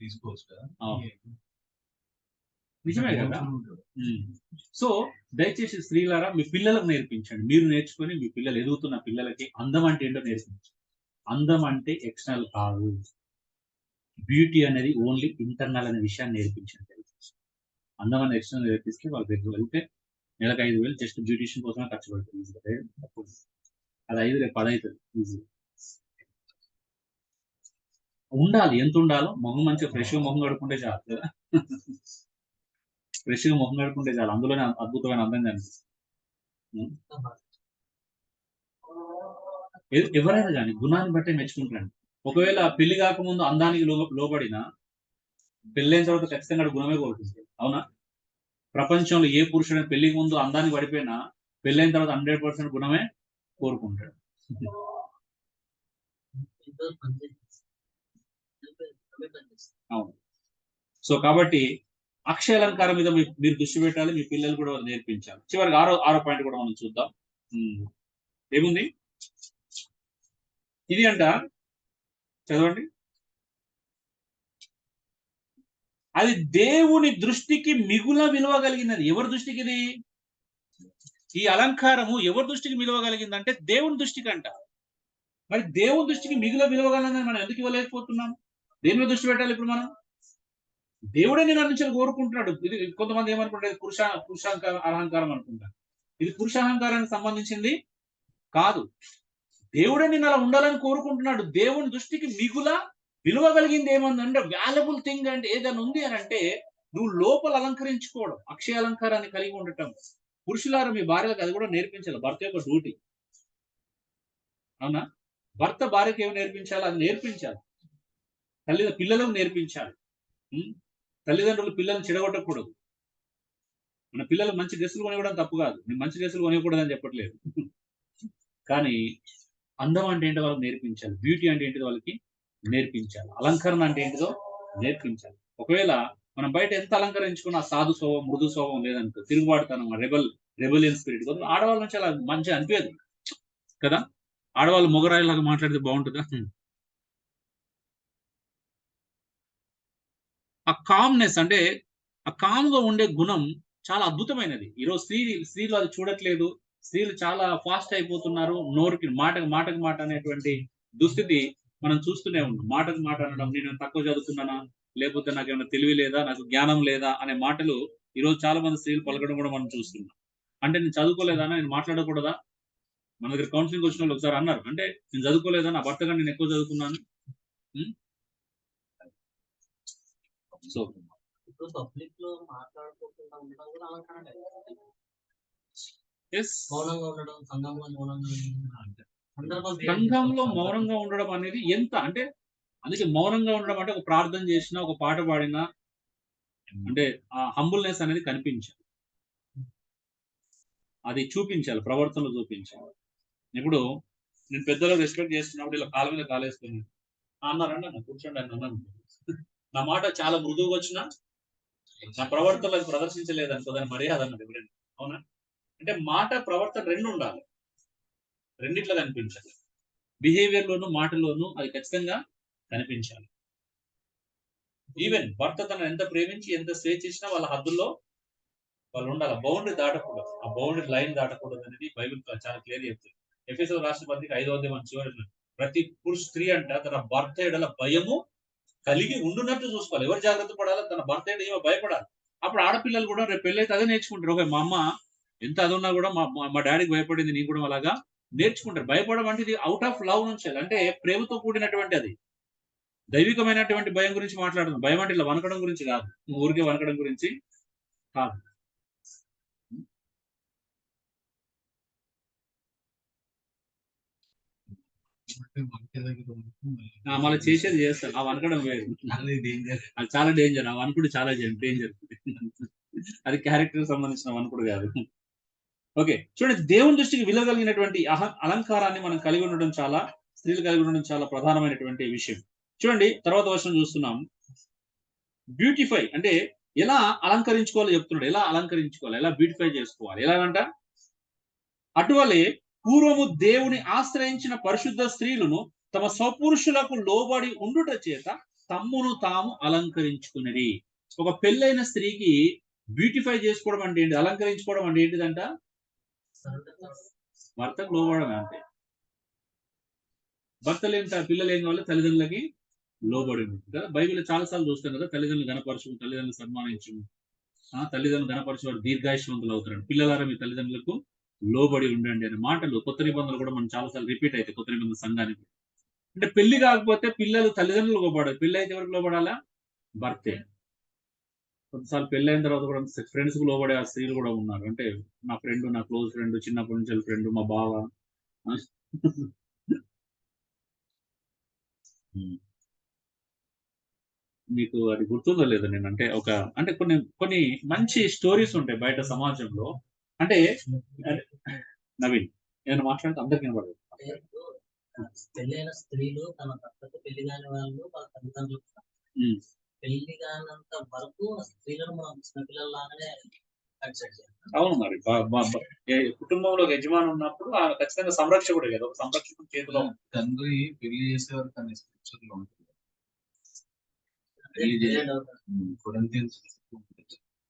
తీసుకోవచ్చు. నిజమే కదా? సో దయచేసి స్త్రీలారా మీ పిల్లలకు నేర్పించండి. మీరు నేర్చుకొని మీ పిల్లలు, ఎదుగుతున్న పిల్లలకి అందం అంటే ఏంటో నేర్పించండి. అందం అంటే ఎక్స్టర్నల్ కాదు. బ్యూటీ అనేది ఓన్లీ ఇంటర్నల్ అనే విషయాన్ని నేర్పించండి. అందం అనేది ఎక్స్టర్నల్ నేర్పిస్తే వాళ్ళ దగ్గర వెళ్తే నెలకు 5,000 జస్ట్ బ్యూటీషియన్ కోసమే ఖర్చు పెడుతుంది. అది 5 రేపు 10 అవుతుంది ఈజీ. ఉండాలి. ఎంత ఉండాలో మొహం మంచిగా ఫ్రెష్గా మొహం కడుక్కుంటే చాలు కదా. ఫ్రెష్గా మొహం కడుక్కుంటే చాలు, అందులోనే అద్భుతమైన అందం కనిపిస్తుంది. ఎవరైనా కానీ గుణాన్ని బట్టే మెచ్చుకుంటారండి. ఒకవేళ పెళ్లి కాకముందు అందానికి లోబడిన పెళ్ళైన తర్వాత ఖచ్చితంగా గుణమే కోరుకుంటాడు. అవునా? ప్రపంచంలో ఏ పురుషుడైనా పెళ్లికి ముందు అందానికి పడిపోయినా పెళ్ళైన తర్వాత 100% గుణమే కోరుకుంటాడు. అవును. సో కాబట్టి అక్షయ అలంకారం మీద మీరు దృష్టి పెట్టాలి. మీ పిల్లలు కూడా నేర్పించాలి. చివరికి ఆరో పాయింట్ కూడా మనం చూద్దాం. ఏముంది ఇది అంట? చదవండి. అది దేవుని దృష్టికి మిగుల విలువ కలిగినది. ఎవరి దృష్టికి ఇది? ఈ అలంకారము ఎవరి దృష్టికి విలువ కలిగిందంటే దేవుని దృష్టికి అంట. మరి దేవుని దృష్టికి మిగుల విలువ కలిగిందని మనం ఎందుకు ఇవ్వలేకపోతున్నాం? దేని మీద దృష్టి పెట్టాలి ఇప్పుడు మనం? దేవుడే నేను నుంచి కోరుకుంటున్నాడు. ఇది కొంతమంది ఏమనుకుంటారు? అహంకారం అనుకుంటారు. ఇది పురుష అహంకారానికి సంబంధించింది కాదు. దేవుడే నేను అలా ఉండాలని కోరుకుంటున్నాడు. దేవుని దృష్టికి మిగుల విలువ కలిగింది ఏమందంటే, వాల్యుబుల్ థింగ్ అంటే ఏదైనా ఉంది అని అంటే నువ్వు లోపల అలంకరించుకోవడం, అక్షయ అలంకారాన్ని కలిగి ఉండటం. పురుషులారు మీ భార్యలకు అది కూడా నేర్పించాలి. భర్త యొక్క డ్యూటీ. అవునా? భర్త భార్యకి ఏమి నేర్పించాలి? అది నేర్పించాలి. పిల్లలకు నేర్పించాలి. తల్లిదండ్రులు పిల్లల్ని చెడగొట్టకూడదు. మన పిల్లలకు మంచి డ్రెస్సులు కొనివ్వడం తప్పు కాదు. నేను మంచి డ్రెస్సులు కొనివ్వకూడదని చెప్పట్లేదు. కానీ అందం అంటే ఏంటో వాళ్ళకి నేర్పించాలి. బ్యూటీ అంటే ఏంటిదో వాళ్ళకి నేర్పించాలి. అలంకరణ అంటే ఏంటిదో నేర్పించాలి. ఒకవేళ మనం బయట ఎంత అలంకరించుకున్న సాధు స్వభావం, మృదు స్వభావం లేదనుకో, తిరుగుబాటుతనం, రెబలియన్ స్పిరిట్ ఆడవాళ్ళ నుంచి అలా మంచిగా అనిపించదు కదా. ఆడవాళ్ళు మొగరాయిలాగా మాట్లాడితే బాగుంటుందా? ఆ కామ్నెస్ అంటే ఆ కామ్గా ఉండే గుణం చాలా అద్భుతమైనది. ఈరోజు స్త్రీలు అది చూడట్లేదు. స్త్రీలు చాలా ఫాస్ట్ అయిపోతున్నారు. నోరుకి మాటకు మాట అనేటువంటి దుస్థితి మనం చూస్తూనే ఉన్నాం. మాటకు మాట అనడం, నేను తక్కువ చదువుతున్నానా, లేకపోతే నాకేమైనా తెలివి లేదా, నాకు జ్ఞానం లేదా అనే మాటలు ఈరోజు చాలా మంది స్త్రీలు పలకడం కూడా మనం చూస్తున్నాం. అంటే నేను చదువుకోలేదా, నేను మాట్లాడకూడదా? మన దగ్గర కౌన్సిలింగ్ వచ్చిన వాళ్ళు ఒకసారి అన్నారు, అంటే నేను చదువుకోలేదా, నా భర్త కానీ నేను ఎక్కువ చదువుకున్నాను. సో పబ్లిక్ లో మాట్లాడుకోకుండా ఉండడం కూడా అలంకరణ. సంఘంలో మౌనంగా ఉండడం అనేది ఎంత అంటే, అందుకే మౌనంగా ఉండడం అంటే ఒక ప్రార్థన చేసినా, ఒక పాట పాడినా అంటే ఆ హంబుల్నెస్ అనేది కనిపించాలి. అది చూపించాలి, ప్రవర్తనలో చూపించాలి. ఇప్పుడు నేను పెద్దలకు రెస్పెక్ట్ చేస్తున్నప్పుడు ఇలా కాళ్ళ మీద కాలేస్తున్నాను అన్నారండి, అన్న కూర్చోండి అని అన్నాను. నా మాట చాలా మృదువుగా వచ్చినా నా ప్రవర్తనలో అది ప్రదర్శించలేదు అనుకో, దాని మర్యాద అన్నది ఎవరండి? అవునా? అంటే మాట ప్రవర్తన రెండు ఉండాలి, రెండిట్లో కనిపించాలి. బిహేవియర్ లోను మాటలోను అది ఖచ్చితంగా కనిపించాలి. ఈవెన్ భర్త తనను ఎంత ప్రేమించి ఎంత స్వేచ్ఛ ఇచ్చినా వాళ్ళ హద్దుల్లో వాళ్ళు ఉండాలి. బౌండరీ దాటకూడదు, ఆ బౌండరీ లైన్ దాటకూడదు అనేది బైబిల్ చాలా క్లియర్ చెప్తుంది. ఎఫెసీయుల రాసిన పత్రిక 5వ అధ్యాయం చివరిలో ప్రతి స్త్రీ అంట తన భర్త ఎడల భయము కలిగి ఉండున్నట్టు చూసుకోవాలి. ఎవరు జాగ్రత్త పడాలి? తన భర్త ఎడల ఏమో భయపడాలి. అప్పుడు ఆడపిల్లలు కూడా రేపు పెళ్ళైతే అదే నేర్చుకుంటారు. ఓకే, మా అమ్మ ఎంత అది ఉన్నా కూడా మా డాడీకి భయపడింది, నేను కూడా అలాగా నేర్చుకుంటారు. భయపడడం అంటే ఇది అవుట్ ఆఫ్ లవ్ నుంచి, అంటే ప్రేమతో కూడినటువంటి అది దైవికమైనటువంటి భయం గురించి మాట్లాడుతుంది. భయం అంటే ఇలా వనకడం గురించి కాదు, ఊరికే వనకడం గురించి కాదు. మళ్ళీ చేసేది చేస్తారు, ఆ వనకడం వేరు, అది చాలా డేంజర్. ఆ వనకుడు చాలా డేంజర్, అది క్యారెక్టర్ సంబంధించిన వనకుడు కాదు. ఓకే, చూడండి, దేవుని దృష్టికి విలువగలిగినటువంటి అలంకారాన్ని మనం కలిగి ఉండడం చాలా, స్త్రీలు కలిగి ఉండడం చాలా ప్రధానమైనటువంటి విషయం. చూడండి, తర్వాత వర్షం చూస్తున్నాం. బ్యూటిఫై అంటే ఎలా అలంకరించుకోవాలో చెప్తున్నాడు. ఎలా అలంకరించుకోవాలి, ఎలా బ్యూటిఫై చేసుకోవాలి, ఎలాగంట? అటువలే పూర్వము దేవుని ఆశ్రయించిన పరిశుద్ధ స్త్రీలను తమ స్వపురుషులకు లోబడి ఉండుట చేత తమ్మును తాము అలంకరించుకునేది. ఒక పెళ్ళైన స్త్రీకి బ్యూటిఫై చేసుకోవడం అంటే ఏంటి, అలంకరించుకోవడం అంటే ఏంటిదంట? భర్తకు లోబడమే అంతే. భర్త లేని పిల్లలు ఏం కావాలి? తల్లిదండ్రులకి లోబడి ఉంటుంది కదా. బైబిల్ చాలాసార్లు చూస్తాం కదా, తల్లిదండ్రులు గణపరచు, తల్లిదండ్రులు సన్మానించు, తల్లిదండ్రులు గణపరచు దీర్ఘాయుష్మంతులు అవుతారు. పిల్లలారా మీ తల్లిదండ్రులకు లోబడి ఉండండి అనే మాటలు కొత్త నిబంధనలు కూడా మనం చాలాసార్లు రిపీట్ అయితే కొత్త నిబంధన సంఘానికి. అంటే పెళ్లి కాకపోతే పిల్లలు తల్లిదండ్రులు లోబడాలి, పెళ్లి అయితే ఎవరికి లోబడాలా? భర్తే. కొన్నిసార్లు పెళ్లి అయిన తర్వాత కూడా ఫ్రెండ్స్ కు లోబడే ఆ స్త్రీలు కూడా ఉన్నారు. అంటే నా ఫ్రెండ్, నా క్లోజ్ ఫ్రెండ్, చిన్నప్పటి నుంచి ఫ్రెండ్, మా బావ. మీకు అది గుర్తుందో లేదో, నేను అంటే అంటే కొన్ని కొన్ని మంచి స్టోరీస్ ఉంటాయి బయట సమాజంలో. అంటే నవీన్ నేను మాట్లాడితే అందరికి వినపడదు. పెళ్ళైన స్త్రీలు తన భర్తకు పెళ్లి కాని వాళ్ళు వాళ్ళ తల్లిదండ్రులు పెళ్లి కానంత వరకు స్త్రీలను మనం చిన్నపిల్లలాగానే కన్సిడర్ చేయాలి. అవును, మరి కుటుంబంలో ఒక యజమాని ఉన్నప్పుడు ఖచ్చితంగా సంరక్షకుడు కదా, ఒక సంరక్షకుడు చేతిలో తండ్రి పెళ్లి చేసేవారు తన స్క్రిప్చర్ లో ఉంటుంది.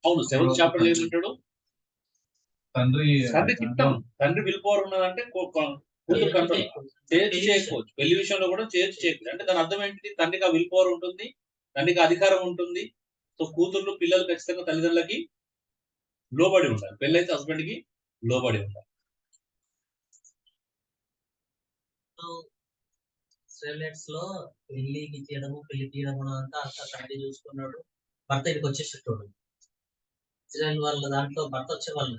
అవును, 7th చాప్టర్ ఏమంటాడు? తండ్రి విల్ ఉన్నదంటే కూతురు కంట్రోల్ చేయకపోవచ్చు. పెళ్లి విషయంలో కూడా చేయకపోవచ్చు. అంటే దాని అర్థం ఏంటి? తండ్రికి ఆ విల్ పవర్ ఉంటుంది, తండ్రికి అధికారం ఉంటుంది. సో కూతుర్లు పిల్లలు ఖచ్చితంగా తల్లిదండ్రులకి లోబడి ఉండాలి. పెళ్ళైతే హస్బెండ్ కి లోబడి ఉండాలి. లో పెళ్లికి చేయడము, పెళ్లి తీయడము అంతా తండ్రి చూసుకున్నాడు, భర్త ఇక్కడికి వచ్చేసేటోడు. ఇజ్రాయెల్ వాళ్ళ దాంట్లో భర్త వచ్చేవాళ్ళు,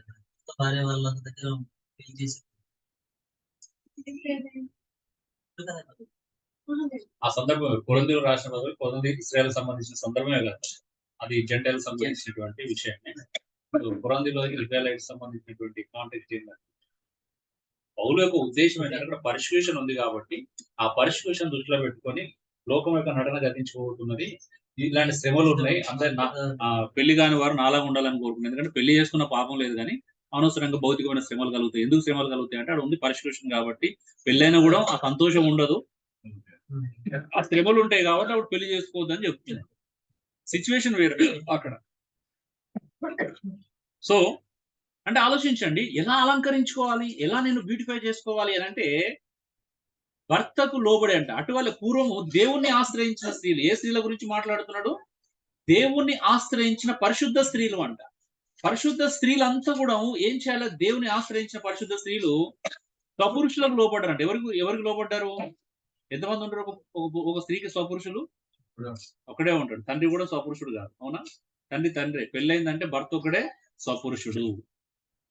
భార్య వాళ్ళ దగ్గర పెళ్లి చేసి ఆ సందర్భం కొరింథీయులు రాసిన కొరింథీ ఇశ్రాయేల్ సంబంధించిన సందర్భమే కదా, అది జెంటైల్ సంబంధించినటువంటి విషయమే. కొరింథీలో ఇజ్రాయెలైట్ సంబంధించినటువంటి కాంటెక్స్ట్ ఏంటంటే, పౌలు యొక్క ఉద్దేశం ఏంటంటే అక్కడ పరిష్కృషన్ ఉంది కాబట్టి ఆ పరిష్కృషన్ దృష్టిలో పెట్టుకొని లోకం యొక్క నటన గతించుకోబోతున్నది. ఇలాంటి శ్రమలు ఉన్నాయి, అందరు పెళ్లి కాని వారు నాలాగా ఉండాలని కోరుకున్నారు. ఎందుకంటే పెళ్లి చేసుకున్న పాపం లేదు, కానీ అనవసరంగా భౌతికమైన శ్రమలు కలుగుతాయి. ఎందుకు శ్రమలు కలుగుతాయి అంటే అక్కడ ఉంది పరిష్కృషన్ కాబట్టి. పెళ్ళైనా కూడా ఆ సంతోషం ఉండదు, ఆ శ్రమలు ఉంటాయి కాబట్టి అప్పుడు పెళ్లి చేసుకోవద్దని చెప్తున్నాడు. సిచ్యువేషన్ వేరు అక్కడ. సో అంటే ఆలోచించండి, ఎలా అలంకరించుకోవాలి, ఎలా నేను బ్యూటిఫై చేసుకోవాలి అని అంటే భర్తకు లోబడి అంట. అటువల్ల పూర్వము దేవుణ్ణి ఆశ్రయించిన స్త్రీలు, ఏ స్త్రీల గురించి మాట్లాడుతున్నాడు? దేవుణ్ణి ఆశ్రయించిన పరిశుద్ధ స్త్రీలు అంట. పరిశుద్ధ స్త్రీలంతా కూడా ఏం చేయాలి? దేవుని ఆశ్రయించిన పరిశుద్ధ స్త్రీలు స్వపురుషులకు లోబడ్డారంట. ఎవరికి లోబడ్డారు? ఎంతమంది ఉంటారు ఒక స్త్రీకి స్వపురుషులు? ఒకడే ఉంటాడు. తండ్రి కూడా స్వపురుషుడు కాదు, అవునా? తండ్రి పెళ్ళైందంటే భర్త ఒకడే స్వపురుషుడు.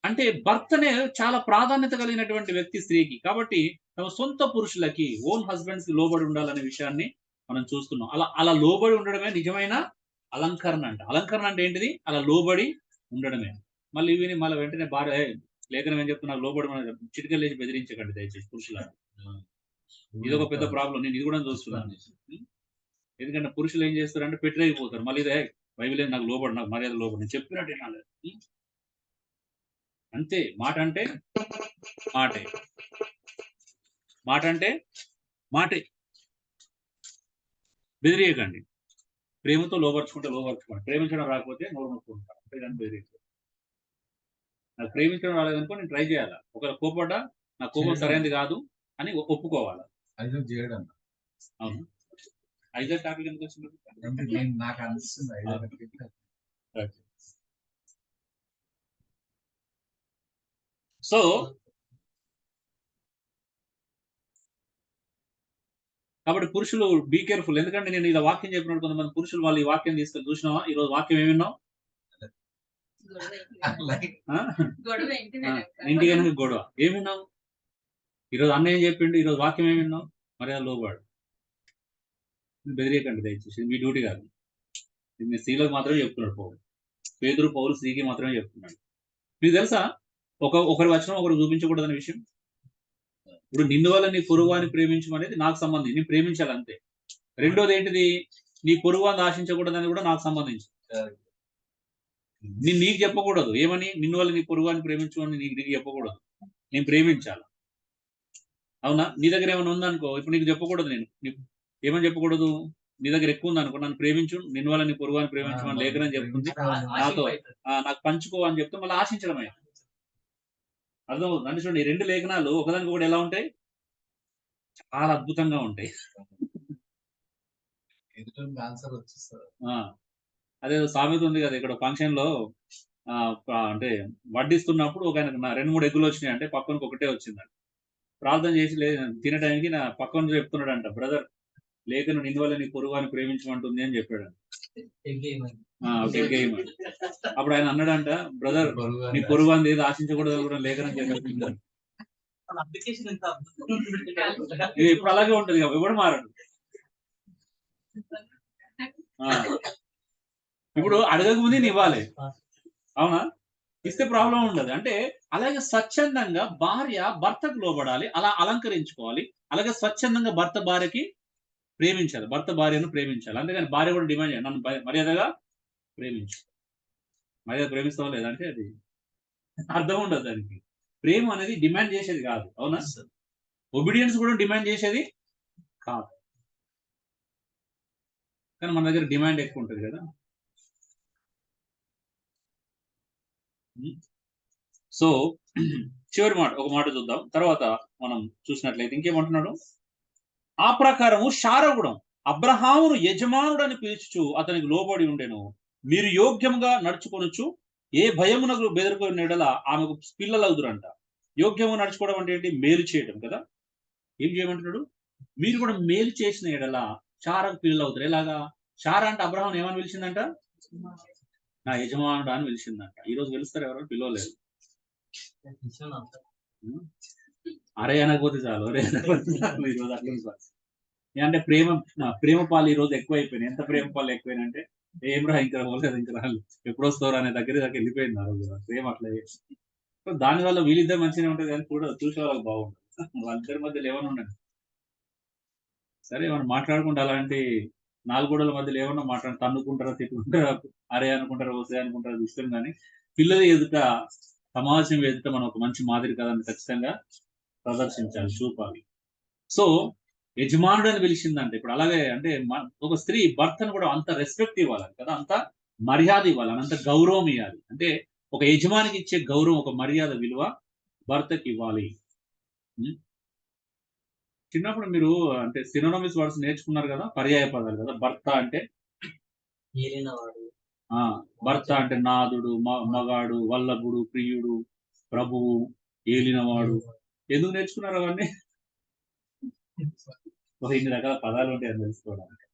అంటే భర్తనే చాలా ప్రాధాన్యత కలిగినటువంటి వ్యక్తి స్త్రీకి. కాబట్టి తమ సొంత పురుషులకి, ఓన్ హస్బెండ్స్ కి లోబడి ఉండాలనే విషయాన్ని మనం చూస్తున్నాం. అలా లోబడి ఉండడమే నిజమైన అలంకరణ అంట. అలంకరణ అంటే ఏంటిది? అలా లోబడి ఉండడమే. మళ్ళీ ఇవి మళ్ళీ వెంటనే భార్య లేఖనం ఏం చెప్తున్నా, లోబడి మన చిటికలు లేచి బెదిరించకండి దయచేసి పురుషుల. ఇది ఒక పెద్ద ప్రాబ్లం, నేను ఇది కూడా చూస్తున్నాను. ఎందుకంటే పురుషులు ఏం చేస్తారంటే పెట్టిరైపోతారు. మళ్ళీ బైబిల్ ఏం నాకు లోబడి, నాకు మర్యాద లోబడి, నేను చెప్పినట్టు వినాలి. అంతే. మాట అంటే మాటే, మాట అంటే మాటే. బెదిరియకండి. ప్రేమతో లోబర్చుకోండి. ప్రేమించడం రాకపోతే నోరు నొప్పుకుంటాను అంతే, కానీ బెదిరియకు. నాకు ప్రేమించడం రాలేదనుకో నేను ట్రై చేయాలా. ఒకవేళ కోపడ్డా నా కోపం సరైనది కాదు అని ఒప్పుకోవాలా. అయితే చేయడం అవును. ఐజాక్ టాపిక్ ఎందుకు వచ్చింది? నాకు అనిపిస్తుంది. సో కాబట్టి పురుషులు బీ కేర్ఫుల్. ఎందుకంటే నేను ఇలా వాక్యం చెప్పినప్పుడు కొంతమంది పురుషులు వాళ్ళు ఈ వాక్యం తీసుకొని చూసినావా, ఈ రోజు వాక్యం ఏమి విన్నావు? ఇంటికి కనుక గొడవ ఏమి విన్నావు? ఈరోజు అన్న ఏం చెప్పిండు, ఈరోజు వాక్యం ఏమి విన్నావు? మరి అది లోబాడు. బెదిరియకండి దయచేసి, మీ డ్యూటీ కాదు. మీ స్త్రీలకు మాత్రమే చెప్తున్నాడు పౌలు. పేతురు పౌలు స్త్రీకి మాత్రమే చెప్తున్నాడు. మీకు తెలుసా ఒకరి వచనం ఒకరు చూపించకూడదనే విషయం? ఇప్పుడు నిన్ను వల్ల నీ పొరుగువాన్ని ప్రేమించడం అనేది నాకు సంబంధించి, నేను ప్రేమించాలి అంతే. రెండోది ఏంటిది? నీ పొరుగువాన్ని ఆశించకూడదని కూడా నాకు సంబంధించి. నీకు చెప్పకూడదు ఏమని, నిన్ను వల్ల నీ పొరుగువాన్ని ప్రేమించమని నీకు చెప్పకూడదు, నేను ప్రేమించాలి. అవునా? నీ దగ్గర ఏమైనా ఉందనుకో, ఇప్పుడు నీకు చెప్పకూడదు. నేను ఏమని చెప్పకూడదు? నీ దగ్గర ఎక్కువ ఉందనుకో, నన్ను ప్రేమించు, నిన్ను వల్ల నీ పొరుగువాన్ని ప్రేమించమని లేఖనం చెప్తుంది, నాతో నాకు పంచుకో అని చెప్తే మళ్ళీ ఆశించడమే. అర్థమవుతుంది అంటే చూడండి, ఈ రెండు లేఖనాలు ఒకదానికి కూడా ఎలా ఉంటాయి? చాలా అద్భుతంగా ఉంటాయి. అదే సామెత ఉంది కదా, ఇక్కడ ఫంక్షన్ లో అంటే వడ్డిస్తున్నప్పుడు ఒక ఆయన 2-3 ఎగ్గులు వచ్చినాయి అంటే పక్కనకి ఒకటే వచ్చిందంట. ప్రార్థన చేసి తినే టైంకి నా పక్కన చెప్తున్నాడంట, బ్రదర్ లేఖను నిన్ను వల్ల నీ పొరుగువాన్ని ప్రేమించమంటుంది అని చెప్పాడు. అప్పుడు ఆయన అన్నాడంట, బ్రదర్ నీ పొరుగువాన్ని ఏది ఆశించకూడదు కూడా లేఖనం చెప్పాడు. ఇప్పుడు అలాగే ఉంటది, ఎవడు మారడు. ఇప్పుడు అడగక ముందే నీ ఇవ్వాలి, అవునా? ఇస్తే ప్రాబ్లం ఉండదు. అంటే అలాగే స్వచ్ఛందంగా భార్య భర్తకు లోబడాలి, అలా అలంకరించుకోవాలి. అలాగే స్వచ్ఛందంగా భర్త భార్యకి ప్రేమించాలి, భర్త భార్యను ప్రేమించాలి. అంతేగాని భార్య కూడా డిమాండ్ చేయాలి, నన్ను మర్యాదగా ప్రేమించు. మర్యాద ప్రేమిస్తావా లేదంటే అది అర్థం ఉండదు దానికి. ప్రేమ అనేది డిమాండ్ చేసేది కాదు, అవునా? ఒబీడియన్స్ కూడా డిమాండ్ చేసేది కాదు, కానీ మన దగ్గర డిమాండ్ ఎక్కువ ఉంటుంది కదా. సో చివరి మాట, ఒక మాట చూద్దాం, తర్వాత మనం చూసినట్లయితే ఇంకేమంటున్నాడు? ఆ ప్రకారము శారగుణం అబ్రహామును యజమానుడని పిలుచుచు అతనికి లోబడి ఉండెను. మీరు యోగ్యంగా నడుచుకొనొచ్చు, ఏ భయమునకు బెదరుకుని ఎడల ఆమెకు పిల్లలు అవుదురంట. యోగ్యంగా నడుచుకోవడం అంటే ఏంటి? మేలు చేయడం కదా. ఏం చేయమంటున్నాడు? మీరు కూడా మేలు చేసిన ఎడల శారకు పిల్లలు అవుతారు. ఎలాగా? శారా అంటే అబ్రహాం ఏమని పిలిచిందంట? నా యజమానుడు అని పిలిచిందంట. ఈ రోజు పిలుస్తారు ఎవరు? పిలవలేదు. అరే అనకపోతే చాలు, అరే అనకపోతే చాలు. ఈరోజు అట్లా అంటే ప్రేమ పాలు ఈ రోజు ఎక్కువ అయిపోయినాయి. ఎంత ప్రేమ పాలు ఎక్కువైనా అంటే ఏం రా ఇంకా పోలేదు, ఇంకా రాళ్ళు ఎప్పుడు వస్తారు అనే దగ్గర వెళ్ళిపోయింది ఆ రోజు. ప్రేమ అట్లా దానివల్ల వీళ్ళిద్దరు మంచిగా ఉంటుంది కానీ కూడా చూసే వాళ్ళకి బాగుంటుంది. వాళ్ళిద్దరి మధ్యలో ఏమైనా ఉండండి సరే, ఏమన్నా మాట్లాడుకుంటే అలాంటి 4 గోడల మధ్యలో ఏమన్నా మాట్లాడి తన్నుకుంటారా, తిట్టుకుంటారా, అరే అనుకుంటారా, వస్తే అనుకుంటారా ఇష్టం. కానీ పిల్లల ఎదుట, సమాజం ఎదుట మనం ఒక మంచి మాదిరి కథని ఖచ్చితంగా ప్రదర్శించాలి, చూపాలి. సో యజమానుడు అని పిలిచిందంటే ఇప్పుడు అలాగే అంటే ఒక స్త్రీ భర్తను కూడా అంత రెస్పెక్ట్ ఇవ్వాలి కదా, అంత మర్యాద ఇవ్వాలి, అంత గౌరవం ఇవ్వాలి. అంటే ఒక యజమానికి ఇచ్చే గౌరవం, ఒక మర్యాద, విలువ భర్తకి ఇవ్వాలి. చిన్నప్పుడు మీరు అంటే సినోనిమ్స్ వర్డ్స్ నేర్చుకున్నారు కదా, పర్యాయ పదాలు కదా. భర్త అంటే భర్త అంటే నాదుడు, మగాడు, వల్లభుడు, ప్రియుడు, ప్రభువు, ఏలినవాడు. ఎందుకు నేర్చుకున్నారు అవన్నీ? ఇన్ని రకాల పదాలు ఉంటాయని తెలుసుకోవడానికి.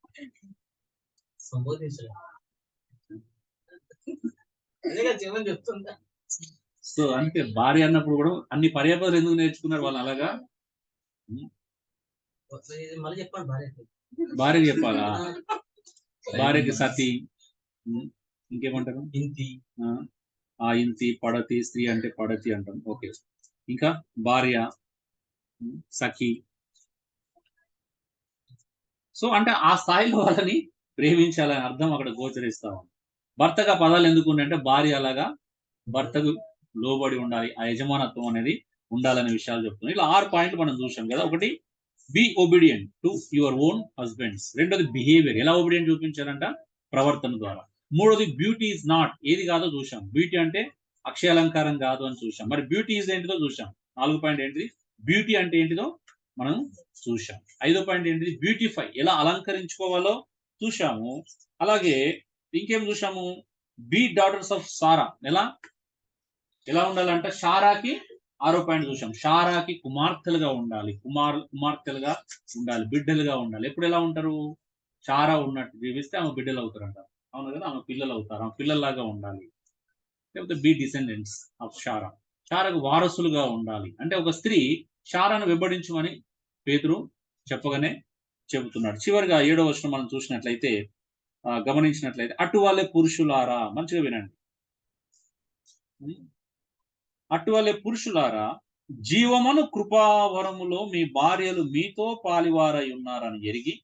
సో అంటే భార్య అన్నప్పుడు కూడా అన్ని పర్యాపదాలు ఎందుకు నేర్చుకున్నారు వాళ్ళు? అలాగా భార్యకి చెప్పాలా? భార్యకి సతి, ఇంకేమంటారు? ఇంతి, పడతి. స్త్రీ అంటే పడతి అంటాం. ఓకే, ఇంకా భార్య, సఖి. సో అంటే ఆ స్థాయిలో వాళ్ళని ప్రేమించాలని అర్థం అక్కడ గోచరిస్తాం. భర్తగా పదాలు ఎందుకు ఉన్నాయంటే భార్య అలాగా భర్తకు లోబడి ఉండాలి, ఆ యజమానత్వం అనేది ఉండాలనే విషయాలు చెప్తున్నాయి. ఇలా 6 పాయింట్లు మనం చూసాం కదా. ఒకటి, B obedient to your own husbands. రెండోది బిహేవియర్, ఎలా ఒబీడియంట్ చూపించాలంట, ప్రవర్తన ద్వారా. మూడోది బ్యూటీ ఈజ్ నాట్, ఏది కాదో చూసాం. బ్యూటీ అంటే అక్షయ అలంకారం కాదు అని చూసాం. మరి బ్యూటీ ఈజ్ ఏంటిదో చూసాం. 4 పాయింట్ ఏంటిది, బ్యూటీ అంటే ఏంటిదో మనం చూసాం. 5వ పాయింట్ ఏంటిది, బ్యూటిఫై, ఎలా అలంకరించుకోవాలో చూసాము. అలాగే ఇంకేం చూసాము, బి డాటర్స్ ఆఫ్ సారా, ఎలా ఉండాలంటే షారాకి 6వ పాయింట్ చూసాం. షారాకి కుమార్తెలుగా ఉండాలి, కుమార్తెలుగా ఉండాలి, బిడ్డలుగా ఉండాలి. ఎప్పుడు ఎలా ఉంటారు, షారా ఉన్నట్టు జీవిస్తే ఆమె బిడ్డలు అవుతారంట. అవును కదా, ఆమె పిల్లలు అవుతారు, ఆమె పిల్లల్లాగా ఉండాలి. లేకపోతే బి డిసెండెంట్స్ ఆఫ్ షారా, షారాకు వారసులుగా ఉండాలి. అంటే ఒక స్త్రీ షారాను వెంబడించమని పేతురు చెప్పగానే చెబుతున్నాడు. చివరిగా 7వ వచనం మనం చూసినట్లయితే, గమనించినట్లయితే, అటువలే పురుషులారా, మంచిగా వినండి, అటువలే పురుషులారా జీవమును కృపావరములో మీ భార్యలు మీతో పాలివారై ఉన్నారని ఎరిగి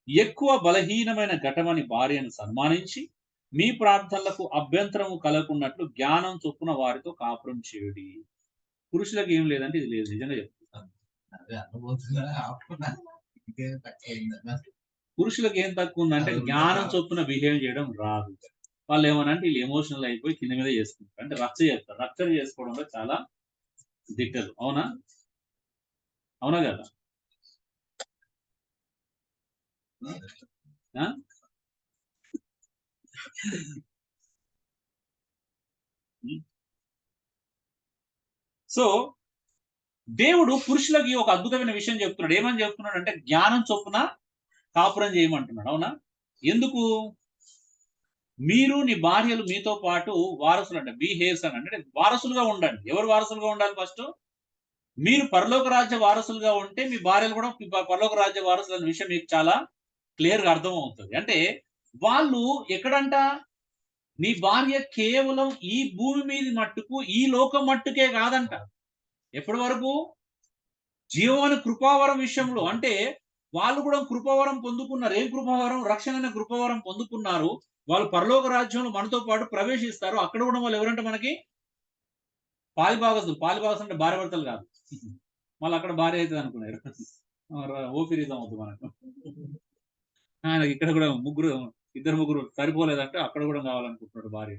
ఎక్కువ బలహీనమైన ఘటమని భార్యను సన్మానించి మీ ప్రార్థనలకు అభ్యంతరము కలగకున్నట్లు జ్ఞానం చొప్పున వారితో కాపురం చేయుడి. పురుషులకు ఏం లేదంటే ఇది లేదు, నిజంగా చెప్తున్నాను. పురుషులకు ఏం తక్కువ ఉందంటే జ్ఞానం చొప్పున బిహేవ్ చేయడం రాదు. వాళ్ళు ఏమనంటే వీళ్ళు ఎమోషనల్ అయిపోయి కింద మీద చేసుకుంటారు, అంటే రచ్చ చేస్తారు. రచ్చ చేసుకోవడంలో చాలా దిట్టలు. అవునా, అవునా కదా? సో దేవుడు పురుషులకి ఒక అద్భుతమైన విషయం చెప్తున్నాడు. ఏమని చెప్తున్నాడు అంటే, జ్ఞానం చొప్పున కాపురం చేయమంటున్నాడు. అవునా, ఎందుకు? మీరు నీ భార్యలు మీతో పాటు వారసులు అంటే బిహేవ్స్ అని అంటే వారసులుగా ఉండండి. ఎవరు వారసులుగా ఉండాలి? ఫస్ట్ మీరు పరలోక రాజ్య వారసులుగా ఉంటే మీ భార్యలు కూడా పరలోక రాజ్య వారసులు అనే విషయం మీకు చాలా క్లియర్ గా అర్థం అవుతుంది. అంటే వాళ్ళు ఎక్కడంట, నీ భార్య కేవలం ఈ భూమి మీద మట్టుకు, ఈ లోకం మట్టుకే కాదంట. ఎప్పటి వరకు? జీవన కృపావరం విషయంలో. అంటే వాళ్ళు కూడా కృపావరం పొందుకున్నారు. ఏం కృపావరం? రక్షణ అనే కృపావరం పొందుకున్నారు. వాళ్ళు పరలోక రాజ్యంలో మనతో పాటు ప్రవేశిస్తారు. అక్కడ కూడా వాళ్ళు ఎవరంటే మనకి పాలిభాగస్తులు. పాలిభాగస్తులు అంటే భార్య భర్తలు కాదు, మళ్ళీ అక్కడ భార్య అవుతుంది అనుకున్నారు. ఓపిరిజం అవుతుంది మనకు. ఆయనకి ఇక్కడ కూడా ఇద్దరు ముగ్గురు సరిపోలేదంటే అక్కడ కూడా కావాలనుకుంటున్నాడు భార్య.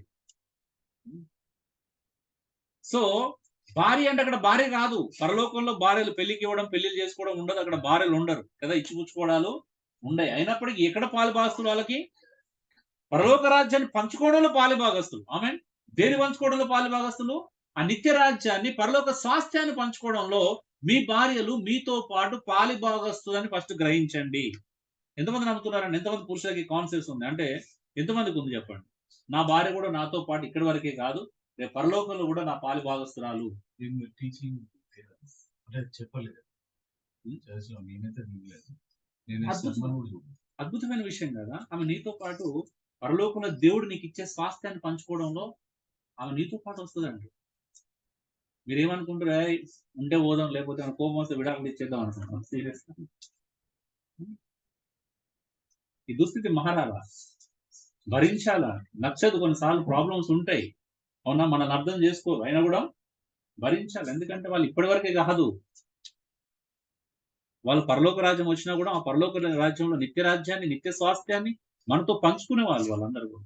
సో భార్య అంటే అక్కడ భార్య కాదు. పరలోకంలో భార్యలు పెళ్లికి ఇవ్వడం, పెళ్లిళ్ళు చేసుకోవడం ఉండదు. అక్కడ భార్యలు ఉండరు కదా, ఇచ్చిపుచ్చుకోవడాలు ఉండయి. అయినప్పటికీ ఎక్కడ పాలిభాగస్తులు? వాళ్ళకి పరలోక రాజ్యాన్ని పంచుకోవడంలో పాలిభాగస్తులు. ఆమె దేని పంచుకోవడంలో పాలిభాగస్తులు? ఆ నిత్య రాజ్యాన్ని, పరలోక స్వాస్థ్యాన్ని పంచుకోవడంలో మీ భార్యలు మీతో పాటు పాలిభాగస్తులని ఫస్ట్ గ్రహించండి. ఎంతమంది నమ్ముతున్నారండి? ఎంతమంది పురుషులకి కాన్సెప్ట్స్ ఉంది అంటే ఎంతమందికి ఉంది చెప్పండి? నా భార్య కూడా నాతో పాటు ఇక్కడి వరకే కాదు, రేపు పరలోకంలో కూడా నా పాలిభాగస్తురాలు. టీచింగ్ అంటే చెప్పలేదు, నేనైతే వినలేదు. అద్భుతమైన విషయం కదా. ఆమె నీతో పాటు పరలోకంలో దేవుడు నీకు ఇచ్చే స్వాస్థ్యాన్ని పంచుకోవడంలో ఆమె నీతో పాటు వస్తుందండి. మీరేమనుకుంటారు, ఉంటే పోదాం, లేకపోతే కోపం వస్తే విడాకులు ఇచ్చేద్దాం అనుకుంటున్నాం. సీరియస్ ఈ దుస్థితి మహారాలా, భరించాలా? నచ్చదు, కొన్నిసార్లు ప్రాబ్లమ్స్ ఉంటాయి. అవునా, మనల్ని అర్థం చేసుకోరు, అయినా కూడా భరించాలి. ఎందుకంటే వాళ్ళు ఇప్పటి వరకే కాదు, వాళ్ళు పరలోక రాజ్యం వచ్చినా కూడా ఆ పరలోక రాజ్యంలో నిత్య రాజ్యాన్ని, నిత్య స్వాస్థ్యాన్ని మనతో పంచుకునే వాళ్ళందరూ కూడా.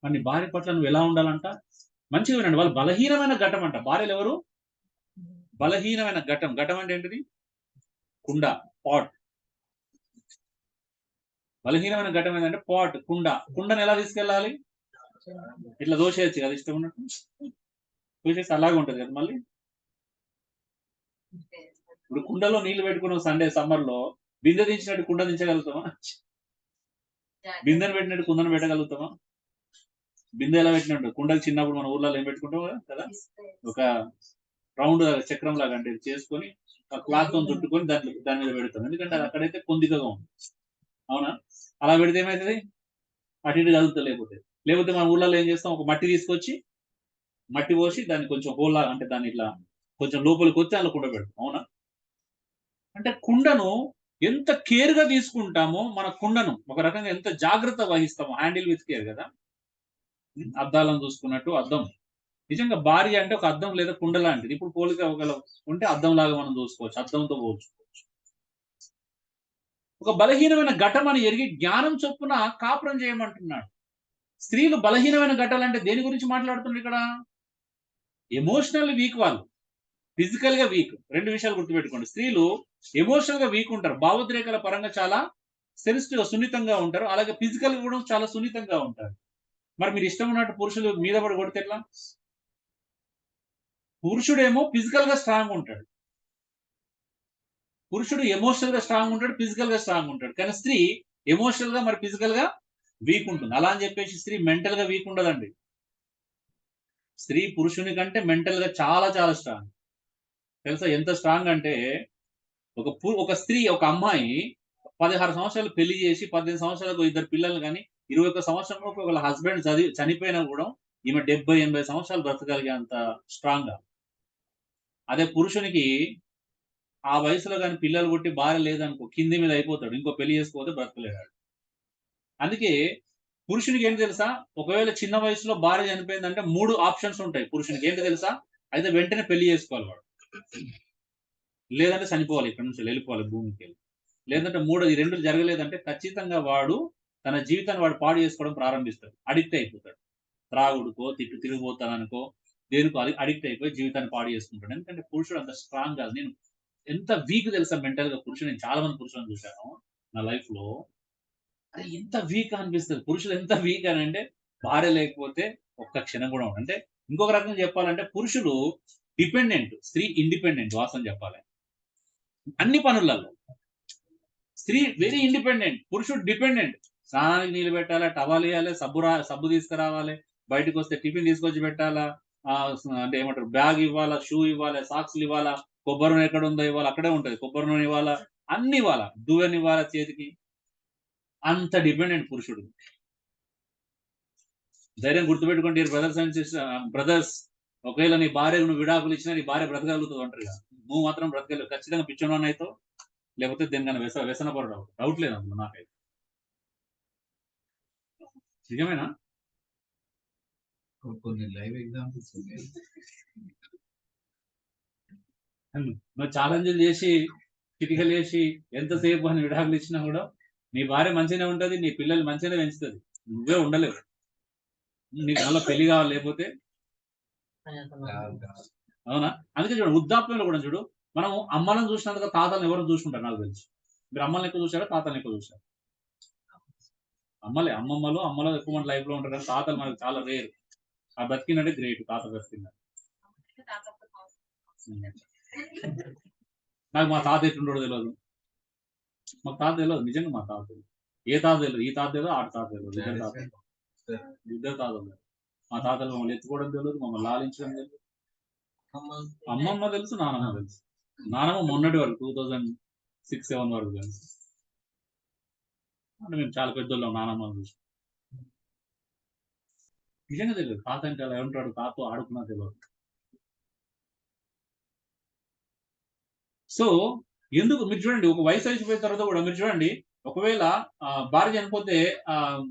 మరి భార్య పట్ల నువ్వు ఎలా ఉండాలంట? మంచిగా వినండి. వాళ్ళు బలహీనమైన ఘటం అంట. భార్యలు ఎవరు? బలహీనమైన ఘటం. ఘటం అంటే ఏంటిది? కుండ, పాట్. బలహీనమైన ఘటం ఏంటంటే పాట్, కుండ. కుండను ఎలా తీసుకెళ్ళాలి? ఇట్లా దోసేయచ్చు కదా, ఇష్టం ఉన్నట్టు దోసేసి అలాగే ఉంటది కదా. మళ్ళీ ఇప్పుడు కుండలో నీళ్లు పెట్టుకున్నాం సండే సమ్మర్ లో, బిందె దించినట్టు కుండ దించగలుగుతామా? బిందెను పెట్టినట్టు కుండను పెట్టగలుగుతామా? బిందె ఎలా పెట్టినట్టు కుండలు చిన్నప్పుడు మన ఊర్లలో ఏం పెట్టుకుంటాం కదా, ఒక రౌండ్ చక్రం లాగా అంటే చేసుకొని క్లాత్ తో చుట్టుకొని దాని మీద పెడతాం. ఎందుకంటే అది అక్కడైతే పొందికగా ఉంది. అవునా, అలా పెడితే ఏమవుతుంది? అటు ఇటు కలుగుతుంది. లేకపోతే మన ఊర్లలో ఏం చేస్తాం, ఒక మట్టి తీసుకొచ్చి మట్టి పోసి దాన్ని కొంచెం హోల్లా అంటే దాన్ని ఇట్లా కొంచెం లోపలికి వచ్చి అందులో కుండ పెడతాం. అవునా, అంటే కుండను ఎంత కేర్ గా తీసుకుంటామో, మన కుండను ఒక రకంగా ఎంత జాగ్రత్త వహిస్తామో, హ్యాండిల్ విత్ కేర్ కదా. అద్దాలను చూసుకున్నట్టు అద్దం. నిజంగా భార్య అంటే ఒక అద్దం లేదా కుండ లాంటిది. ఇప్పుడు పోలిక ఒకవేళ ఉంటే అద్దం లాగా మనం చూసుకోవచ్చు, అద్దంతో పోల్చుకోవచ్చు. ఒక బలహీనమైన ఘటం అని ఎరిగి జ్ఞానం చొప్పున కాపురం చేయమంటున్నాడు. స్త్రీలు బలహీనమైన ఘటాలంటే దేని గురించి మాట్లాడుతున్నారు ఇక్కడ? ఎమోషనల్ వీక్ వాళ్ళు, ఫిజికల్ గా వీక్. రెండు విషయాలు గుర్తుపెట్టుకోండి. స్త్రీలు ఎమోషనల్ గా వీక్ ఉంటారు, భావోద్రేకాల పరంగా చాలా సెన్సిటివ్, సున్నితంగా ఉంటారు. అలాగే ఫిజికల్ గా కూడా చాలా సున్నితంగా ఉంటారు. మరి మీరు ఇష్టం ఉన్నట్టు పురుషులు మీద పడి కొడితే ఎట్లా? పురుషుడేమో ఫిజికల్ గా స్ట్రాంగ్ ఉంటాడు, పురుషుడు ఎమోషనల్ గా స్ట్రాంగ్ ఉంటాడు, ఫిజికల్ గా స్ట్రాంగ్ ఉంటాడు. కానీ స్త్రీ ఎమోషనల్ గా మరి ఫిజికల్ గా వీక్ ఉంటుంది. అలా అని చెప్పేసి స్త్రీ మెంటల్ గా వీక్ ఉండదండి. స్త్రీ పురుషుని కంటే మెంటల్ గా చాలా చాలా స్ట్రాంగ్. తెలుసా ఎంత స్ట్రాంగ్ అంటే, ఒక స్త్రీ, ఒక అమ్మాయి 16 సంవత్సరాలు పెళ్లి చేసి 18 సంవత్సరాలకు ఇద్దరు పిల్లలు కానీ 21 సంవత్సరంలో వాళ్ళ హస్బెండ్ చనిపోయినా కూడా ఈమె 70-80 సంవత్సరాలు బ్రతకగలిగే అంత స్ట్రాంగ్ గా. అదే పురుషునికి ఆ వయసులో కానీ పిల్లలు కొట్టి భార్య లేదనుకో కింది మీద అయిపోతాడు, ఇంకో పెళ్లి చేసుకోకపోతే బ్రతకలేడు. అందుకే పురుషునికి ఏంటి తెలుసా, ఒకవేళ చిన్న వయసులో భార్య చనిపోయిందంటే 3 ఆప్షన్స్ ఉంటాయి పురుషునికి. ఏంటి తెలుసా? అయితే వెంటనే పెళ్లి చేసుకోవాలి వాడు, లేదంటే చనిపోవాలి, ఇక్కడ నుంచి వెళ్ళిపోవాలి భూమికి వెళ్ళి. లేదంటే ఈ రెండు జరగలేదంటే ఖచ్చితంగా వాడు తన జీవితాన్ని వాడు పాడు చేసుకోవడం ప్రారంభిస్తాడు, అడిక్ట్ అయిపోతాడు. త్రాగుడుకో, తిరిగిపోతాననుకో, దేనికో అడిక్ట్ అయిపోయి జీవితాన్ని పాడు చేసుకుంటాడు. ఎందుకంటే పురుషుడు అంత స్ట్రాంగ్ కాదు. నేను ఎంత వీక్ తెలుసా మెంటల్ గా పురుషుడు. నేను చాలా మంది పురుషులను చూశాను నా లైఫ్ లో. అరే ఎంత వీక్ అనిపిస్తుంది పురుషుడు, ఎంత వీక్ అని అంటే భార్య లేకపోతే ఒక్క క్షణం కూడా ఉండదు. అంటే ఇంకొక రకంగా చెప్పాలంటే పురుషుడు డిపెండెంట్, స్త్రీ ఇండిపెండెంట్. వాస్తవం చెప్పాలి, అన్ని పనులలో స్త్రీ వెరీ ఇండిపెండెంట్, పురుషుడు డిపెండెంట్. స్నానానికి నీళ్ళు పెట్టాలా, టవాల్ వేయాలి, సబ్బు తీసుకురావాలి, బయటకు వస్తే టిఫిన్ తీసుకొచ్చి పెట్టాలా, అంటే ఏమంటారు బ్యాగ్ ఇవ్వాలా, షూ ఇవ్వాలి, సాక్స్లు ఇవ్వాలా, కొబ్బరి నూనె ఎక్కడ ఉందో ఇవ్వాలి, అక్కడే ఉంటది, కొబ్బరి నూనె ఇవ్వాలా, అన్ని ఇవ్వాలా, దువ్వెని ఇవ్వాలా చేతికి. అంత డిపెండెంట్ పురుషుడు. ధైర్యం గుర్తుపెట్టుకోండి బ్రదర్స్ అండ్ బ్రదర్స్. ఒకవేళ నీ భార్యకు నువ్వు విడాకులు ఇచ్చినా నీ భార్య బ్రతకగలుగుతుంది ఒంటరిగా, నువ్వు మాత్రం బ్రతకలేవు. ఖచ్చితంగా పిచ్చోన్ అయితే, లేకపోతే దేనికన్నా వ్యసన పడవు. డౌట్ లేదు అందులో నాకైతే. నిజమేనా? కొన్ని లైవ్ ఎగ్జాంపుల్స్ ఉన్నాయి. నువ్వు ఛాలెంజ్లు చేసి చిటికలు వేసి ఎంతసేపు అని విడాకులు ఇచ్చినా కూడా నీ భార్య మంచిగానే ఉంటది, నీ పిల్లలు మంచిగానే పెంచుతుంది, నువ్వే ఉండలేవు. నీకు మళ్ళీ పెళ్లి కావాలి లేకపోతే. అవునా? అందుకే చూడు వృద్ధాప్యంలో కూడా చూడు, మనం అమ్మలను చూసినందుకు తాతలను ఎవరు చూసుకుంటారు నాకు తెలుసు. మీరు అమ్మల్ని ఎక్కువ చూసారా, తాతలను ఎక్కువ చూసారు? అమ్మలో ఎక్కువ మంది లైఫ్ లో ఉంటారు, కానీ తాతలు మనకు చాలా రేరు. ఆ బతికినంటే గ్రేట్, తాత బతికిందంటే. నాకు మా తాత ఎట్లుండో తెలియదు, మాకు తాత తెలియదు, నిజంగా మా తాత తెలియదు. ఏ తాత తెలియదు, ఈ తాత తెలియదు, ఆడ తాత తెలియదు, ఇద్దరు తాతలు. మా తాతలు మమ్మల్ని ఎత్తుకోవడం తెలియదు, మమ్మల్ని లాలించడం తెలియదు. అమ్మమ్మ తెలుసు, నానమ్మ తెలుసు. నానమ్మ మొన్నటి వరకు 2006-07 వరకు తెలుసు. అంటే మేము చాలా పెద్దోళ్ళం నానమ్మ చూసి. నిజంగా తెలియదు తాత అంటే అలా ఉంటాడు, తాతతో ఆడుకున్నా తెలియదు. సో ఎందుకు మీరు చూడండి, ఒక వయసు అయిపోయిన తర్వాత కూడా మీరు చూడండి, ఒకవేళ భార్య చనిపోతే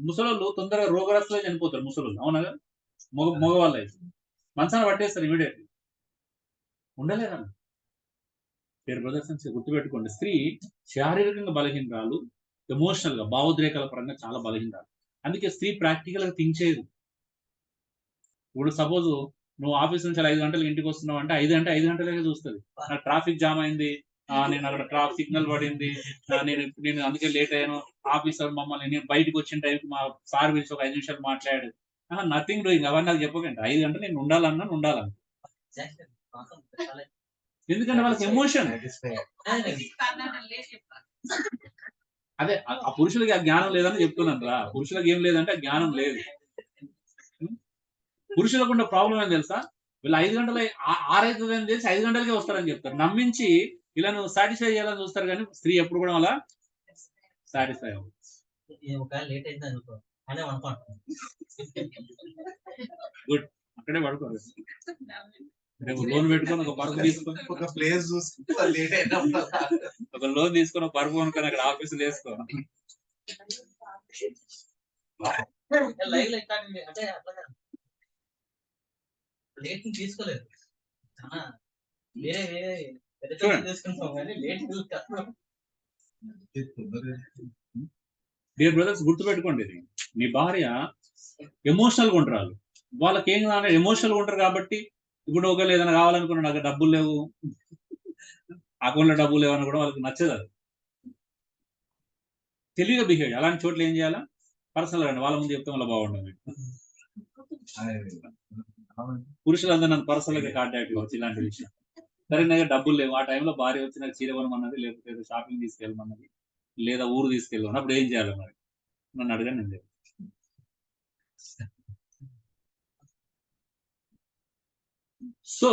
ముసలోళ్ళు తొందరగా రోగరస్తులే చనిపోతారు ముసలోళ్ళు. అవునా? మగవాళ్ళు అయితే మంచాన పట్టేస్తారు ఇమీడియట్లీ, ఉండలేరన్న. పేరు బ్రదర్స్ గుర్తుపెట్టుకోండి, స్త్రీ శారీరకంగా బలహీనరాలు, ఎమోషనల్ గా భావోద్రేకాల పరంగా చాలా బలహీనరాలు. అందుకే స్త్రీ ప్రాక్టికల్ గా థింక్ చేయదు. ఇప్పుడు సపోజ్ నువ్వు ఆఫీస్ నుంచి 5 గంటలకు ఇంటికి వస్తున్నావు అంటే 5 గంటలకే చూస్తుంది. నాకు ట్రాఫిక్ జామ్ అయింది, నేను అక్కడ ట్రాఫిక్ సిగ్నల్ పడింది, నేను అందుకే లేట్ అయ్యాను, ఆఫీసర్ మమ్మల్ని, నేను బయటకు వచ్చిన టైంకి మా సార్ పిలిచి ఒక 5 నిమిషాలు మాట్లాడాడు. Nothing doing. అవన్నీ నాకు చెప్పకండి. 5 గంటలు నేను ఉండాలన్నా. ఎందుకంటే వాళ్ళకి ఎమోషన్. అదే ఆ పురుషులకి ఆ జ్ఞానం లేదని చెప్తున్నాను రా. పురుషులకు ఏం లేదంటే ఆ జ్ఞానం లేదు. పురుషులకు ఉన్న ప్రాబ్లం ఏం తెలుసా, వీళ్ళు 5 గంటలు 6 అవుతుందని తెలిసి 5 గంటలకే వస్తారని చెప్తారు, నమ్మించి ఇలా నువ్వు సాటిస్ఫై చేయాలని చూస్తారు. కానీ స్త్రీ ఎప్పుడు కూడా అలా సాటిస్ఫై అవ్వదు. గుడ్, అక్కడే పడుకోరు. రేపు లోన్ పెట్టుకొని ఒక పరుపు తీసుకొని ఒక ప్లేస్ చూసుకుంటే లేట్ అయినప్పుడు ఒక లోన్ తీసుకొని ఒక పరుపు కొనుక్కొని అక్కడ ఆఫీసులు వేసుకో. లైవ్ లో ఎట్లా అంటే అట్లా లేట్ తీసుకోలేదు. చాలా వేరే వేరే పెద్ద చూడండి. తీసుకుంటాం కానీ లేట్ డియర్ బ్రదర్స్, గుర్తుపెట్టుకోండి ఇది. మీ భార్య ఎమోషనల్గా ఉంటారు వాళ్ళు. వాళ్ళకి ఏం కావాలి, ఎమోషనల్గా ఉంటారు కాబట్టి ఇప్పుడు ఒకవేళ ఏదైనా కావాలనుకున్నా నాకు డబ్బులు లేవు, అకౌంట్లో డబ్బులు లేవని కూడా వాళ్ళకి నచ్చదు. అది తెలివిగా బిహేవ్. అలాంటి చోట్ల ఏం చేయాలా, పర్సనల్ అండి వాళ్ళ ముందు చెప్తే వల్ల బాగుండదు. పురుషులందరూ నన్ను పర్సనల్ గా కాంటాక్ట్ కావచ్చు ఇలాంటి విషయం. సరే నాకు డబ్బులు లేవు, ఆ టైంలో భార్య వచ్చి నాకు చీర కొనమన్నది, లేకపోతే షాపింగ్ తీసుకెళ్ళమన్నది, లేదా ఊరు తీసుకెళ్ళమని, అప్పుడు ఏం చేయాలి మరి నన్ను అడగండి. నేను చెప్తాను. సో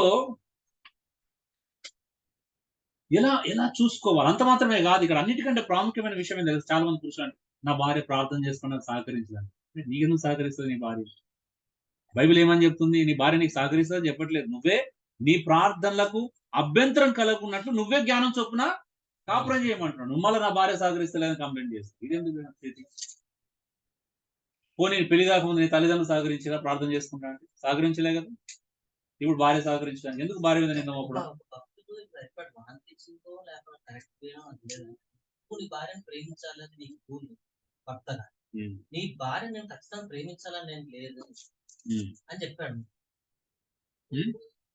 ఎలా ఎలా చూసుకోవాలి అంత మాత్రమే కాదు, ఇక్కడ అన్నిటికంటే ప్రాముఖ్యమైన విషయం ఏం తెలుసు, చాలా మంది పురుషులు నా భార్య ప్రార్థన చేసుకున్న సహకరించడానికి. నీకెందుకు సహకరిస్తుంది నీ భార్య? బైబిల్ ఏమని చెప్తుంది? నీ భార్య నీకు సహకరిస్తుంది చెప్పట్లేదు. నువ్వే నీ ప్రార్థనలకు అభ్యంతరం కలగకున్నట్లు నువ్వే జ్ఞానం చొప్పున కాపురం చేయమంటున్నావు. నువ్వు మళ్ళీ నా భార్య సహకరిస్తలేదని కంప్లైంట్ చేస్తావు. ఇదేందుకు? పోనీ పెళ్లి కాకముందు నీ తల్లిదండ్రులు సహకరించినా ప్రార్థన చేసుకుంటా అంటే సహకరించలే కదా. ఇప్పుడు భార్య సహకరించడానికి ఎందుకు భార్య మీద నిందాం? అప్పుడు నీ భార్యను ప్రేమించాలని నీకు భూమి భర్తగా, నీ భార్య నేను ఖచ్చితంగా ప్రేమించాలని నేను లేదు అని చెప్పాడు.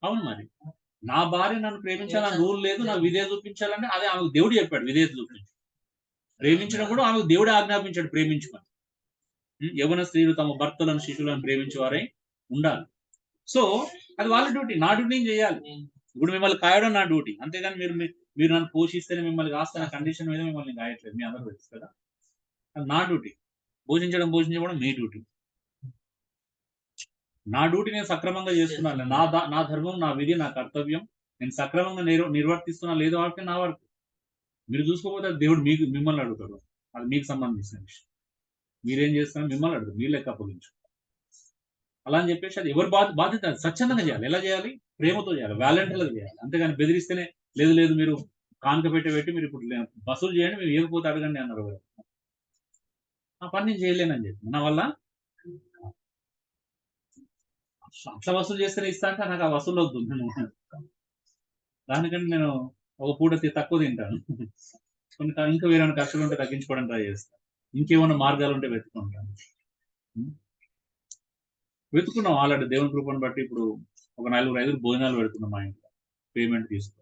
అవును, మరి నా భార్య నన్ను ప్రేమించాలని రూల్ లేదు, నాకు విధేయ చూపించాలంటే అదే ఆమెకు దేవుడు చెప్పాడు, విధేయ చూపించు. ప్రేమించడం కూడా ఆమెకు దేవుడే ఆజ్ఞాపించాడు, ప్రేమించుకొని. యవన స్త్రీలు తమ భర్తలను శిశువులను ప్రేమించేవారై ఉండాలి. సో అది వాళ్ళ డ్యూటీ, నా డ్యూటీ నేను చేయాలి. ఇప్పుడు మిమ్మల్ని కాయడం నా డ్యూటీ, అంతేగాని మీరు నన్ను పోషిస్తేనే మిమ్మల్ని కాస్తున్న కండిషన్ మీద మిమ్మల్ని కాయట్లేదు, మీ అందరూ తెలుసు కదా. అది నా డ్యూటీ. పోషించడం మీ డ్యూటీ. నా డ్యూటీ నేను సక్రమంగా చేస్తున్నాను. నా ధర్మం, నా విధి, నా కర్తవ్యం నేను సక్రమంగా నిర్వర్తిస్తున్నా లేదో అంటే నా వరకు. మీరు చూసుకోకపోతే దేవుడు మిమ్మల్ని అడుగుతాడు, అది మీకు సంబంధించిన విషయం. మీరేం చేస్తున్నారు మిమ్మల్ని అడుగుతారు, మీరు లెక్క అప్పగించు. అలా అని చెప్పేసి అది ఎవరి బాధ్యత స్వచ్ఛందంగా చేయాలి. ఎలా చేయాలి? ప్రేమతో చేయాలి, వాలంటీర్లుగా చేయాలి. అంతేగాని బెదిరిస్తేనే లేదు మీరు కానుక పెట్టి మీరు ఇప్పుడు వసూలు చేయండి, మీరు ఏకపోతే అడగండి అన్నారు. ఆ పని నేను చేయలేనని చెప్పి నా వల్ల అట్లా వసూలు చేస్తేనే ఇస్తా అంటే నాకు ఆ వసూలు వద్దు. దానికంటే నేను ఒక పూట తక్కువ తింటాను. కొన్ని ఇంకా వేరే ఖర్చులు ఉంటే తగ్గించుకోవడం ట్రై చేస్తాను. ఇంకేమైనా మార్గాలు ఉంటే వెతుకుంటాను. వెతుకున్నాం ఆల్రెడీ దేవుని కృపను బట్టి. ఇప్పుడు ఒక 4-5 భోజనాలు పెడుతున్నాం మా ఇంట్లో, పేమెంట్ తీసుకో.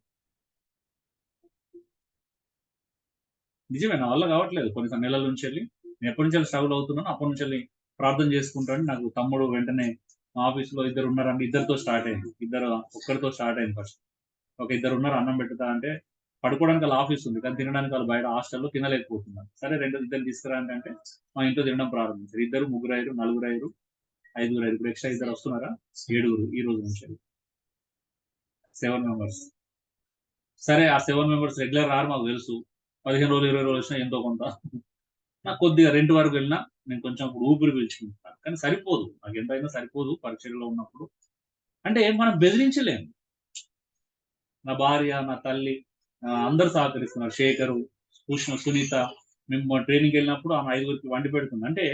నిజమే, నా వల్ల కావట్లేదు. కొన్ని నెలల నుంచి వెళ్ళి నేను ఎప్పటి నుంచి స్ట్రగుల్ అవుతున్నాను, అప్పటి నుంచి వెళ్ళి ప్రార్థన చేసుకుంటాను. నాకు తమ్ముడు వెంటనే మా ఆఫీస్లో ఇద్దరు ఉన్నారండి, ఇద్దరితో స్టార్ట్ అయింది. ఒక్కరితో స్టార్ట్ అయింది ఫస్ట్. ఒక ఇద్దరు ఉన్నారు, అన్నం పెట్టుతా అంటే పడుకోవడానికి వాళ్ళ ఆఫీస్ ఉంది కానీ తినడానికి వాళ్ళు బయట హాస్టల్లో తినలేకపోతున్నారు. సరే ఇద్దరు తీసుకురా అంటే మా ఇంట్లో తినడం ప్రారంభించారు. 2, 3 అయ్యారు, 4 అయ్యారు, 5 అయ్యారు. ఇప్పుడు ఎక్స్ట్రా 2 వస్తున్నారా, 7 ఈ రోజు నుంచి 7 మెంబర్స్. సరే ఆ 7 మెంబర్స్ రెగ్యులర్ రారు మాకు తెలుసు. 15 రోజులు 20 రోజులు వచ్చినా ఎంతో కొంత నాకు కొద్దిగా రెంట్ వరకు వెళ్ళినా నేను కొంచెం ఊపిరి పీల్చుకుంటాను. కానీ సరిపోదు, నాకు ఎంతైనా సరిపోదు పరీక్షలో ఉన్నప్పుడు. అంటే మనం బెదిరించలేము. నా భార్య, నా తల్లి అందరు సహకరిస్తున్నారు. శేఖరు, సునీత, మేము ట్రైనింగ్ వెళ్ళినప్పుడు ఆమె 5గురికి వండి పెడుతుంది. అంటే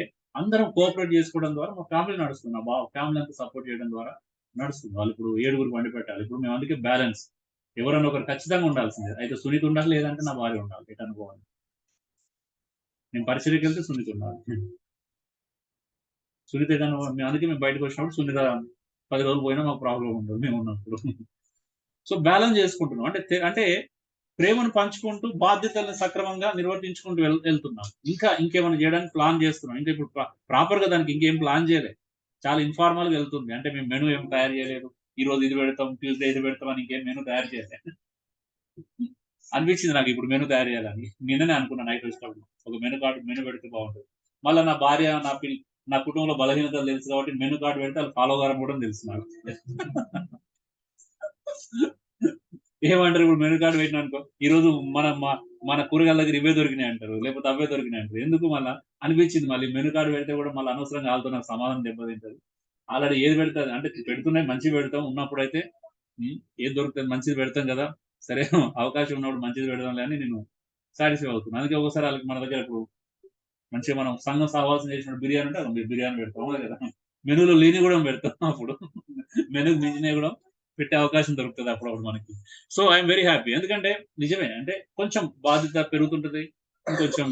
అందరం కోఆపరేట్ చేసుకోవడం ద్వారా మా ఫ్యామిలీ నడుస్తుంది. మా ఫ్యామిలీ అంతా సపోర్ట్ చేయడం ద్వారా నడుస్తుంది. వాళ్ళు ఇప్పుడు 7గురికి వండి పెట్టాలి. ఇప్పుడు మేము అందుకే బ్యాలెన్స్, ఎవరైనా ఒకరు ఖచ్చితంగా ఉండాల్సిందే. అయితే సునీత ఉండాలి, లేదంటే నా భార్య ఉండాలి. ఎటు అనుకోవాలి, నేను పరిచయకి వెళ్తే సునీత ఉండాలి. సునీత అందుకే మేము బయటకు వచ్చినప్పుడు సునీత 10 రోజులు పోయినా మాకు ప్రాబ్లం ఉండదు మేము ఉన్నప్పుడు. సో బ్యాలెన్స్ చేసుకుంటున్నాం. అంటే ప్రేమను పంచుకుంటూ బాధ్యతలను సక్రమంగా నిర్వర్తించుకుంటూ వెళ్తున్నాం. ఇంకేమైనా చేయడానికి ప్లాన్ చేస్తున్నాం. ఇంకా ఇప్పుడు ప్రాపర్ గా దానికి ఇంకేం ప్లాన్ చేయలేదు, చాలా ఇన్ఫార్మల్ గా వెళ్తుంది. అంటే మేము మెనూ ఏం తయారు చేయలేదు, ఈ రోజు ఇది పెడతాం, ట్యూస్డే ఇది పెడతాం అని ఇంకేం మెనూ తయారు చేయలేదు. అనిపించింది నాకు ఇప్పుడు మెనూ తయారు చేయాలని. నిన్ననే అనుకున్నా నైట్ వచ్చినప్పుడు ఒక మెనూ పెడితే బాగుంటుంది. మళ్ళీ నా భార్య, నా కుటుంబంలో బలహీనతలు తెలుసు కాబట్టి మెనూ కార్డు పెడితే వాళ్ళు ఫాలో కావడం కూడా తెలుసు నాకు. ఏమంటారు ఇప్పుడు మెనూ కార్డు పెట్టినా అనుకో, ఈ రోజు మన కూరగాయల దగ్గర ఇవే దొరికినాయి అంటారు, లేకపోతే అవే దొరికినాయి అంటారు. ఎందుకు మళ్ళీ అనిపించింది, మళ్ళీ మెనూ కార్డు పెడితే కూడా మళ్ళీ అనవసరంగా వాళ్ళతో నాకు సమాధానం దెబ్బతింటది. ఆల్రెడీ ఏది పెడతాది అంటే పెడుతున్నాయి మంచిగా పెడతాం, ఉన్నప్పుడు అయితే ఏది దొరుకుతుంది మంచిది పెడతాం కదా, సరే అవకాశం ఉన్నప్పుడు మంచిది పెడదాం అని నేను సాటిస్ఫై అవుతున్నాను. అందుకే ఒకసారి వాళ్ళకి మన దగ్గర ఇప్పుడు మంచిగా మనం సంఘం సహవాసం చేసిన బిర్యానీ అంటే మీరు బిర్యానీ పెడతాం అవునా కదా, మెనూలో లేని కూడా పెడతాం అప్పుడు మెనూకి మించినవి కూడా పెట్టే అవకాశం దొరుకుతుంది అప్పుడప్పుడు మనకి. సో ఐఎమ్ వెరీ హ్యాపీ, ఎందుకంటే నిజమే అంటే కొంచెం బాధ్యత పెరుగుతుంటది, ఇంకొంచెం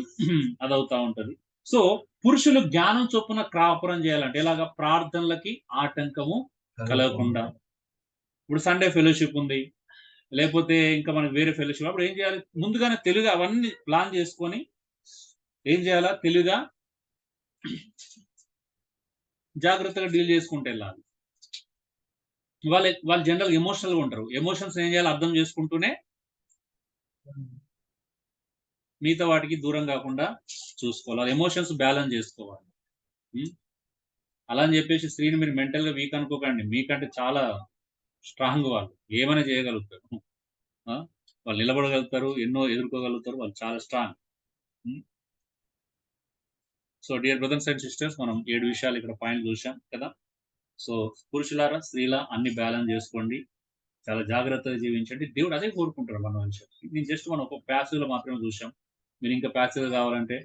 అదవుతా ఉంటది. సో పురుషులు జ్ఞానం చొప్పున కాపురం చేయాలంటే ఎలాగా, ప్రార్థనలకి ఆటంకము కలగకుండా. ఇప్పుడు సండే ఫెలోషిప్ ఉంది, లేకపోతే ఇంకా మనకి వేరే ఫెలోషిప్, అప్పుడు ఏం చేయాలి, ముందుగానే తెలివిగా అవన్నీ ప్లాన్ చేసుకొని ఏం చేయాలా, తెలివిగా జాగ్రత్తగా డీల్ చేసుకుంటూ వెళ్ళాలి. వాళ్ళు జనరల్ ఎమోషనల్ గా ఉంటారు, ఎమోషన్స్ ఏం చేయాలి అర్థం చేసుకుంటూనే మిగతా వాటికి దూరం కాకుండా చూసుకోవాలి, ఎమోషన్స్ బ్యాలెన్స్ చేసుకోవాలి. ఉం? అలా అని చెప్పేసి స్త్రీని మీరు మెంటల్ గా వీక్ అనుకోకండి, మీకంటే చాలా స్ట్రాంగ్ వాళ్ళు, ఏమైనా చేయగలుగుతారు. ఆ? వాళ్ళు నిలబడగలుగుతారు, ఎన్నో ఎదుర్కోగలుగుతారు, వాళ్ళు చాలా strong. So dear brothers and sisters, మనం 7 విషయాలు ఇక్కడ పాయింట్ చూసాం కదా. సో పురుషులారా స్త్రీల అన్ని బ్యాలెన్స్ చేసుకోండి, చాలా జాగ్రత్తగా జీవించండి, దేవుడు అదే కోరుకుంటాడు మన నుంచి. నేను జస్ట్ మనం ఒక ప్యాసివ్ లో మాత్రమే చూసాం, మీరు ఇంకా ప్యాసివ్ కావాలంటే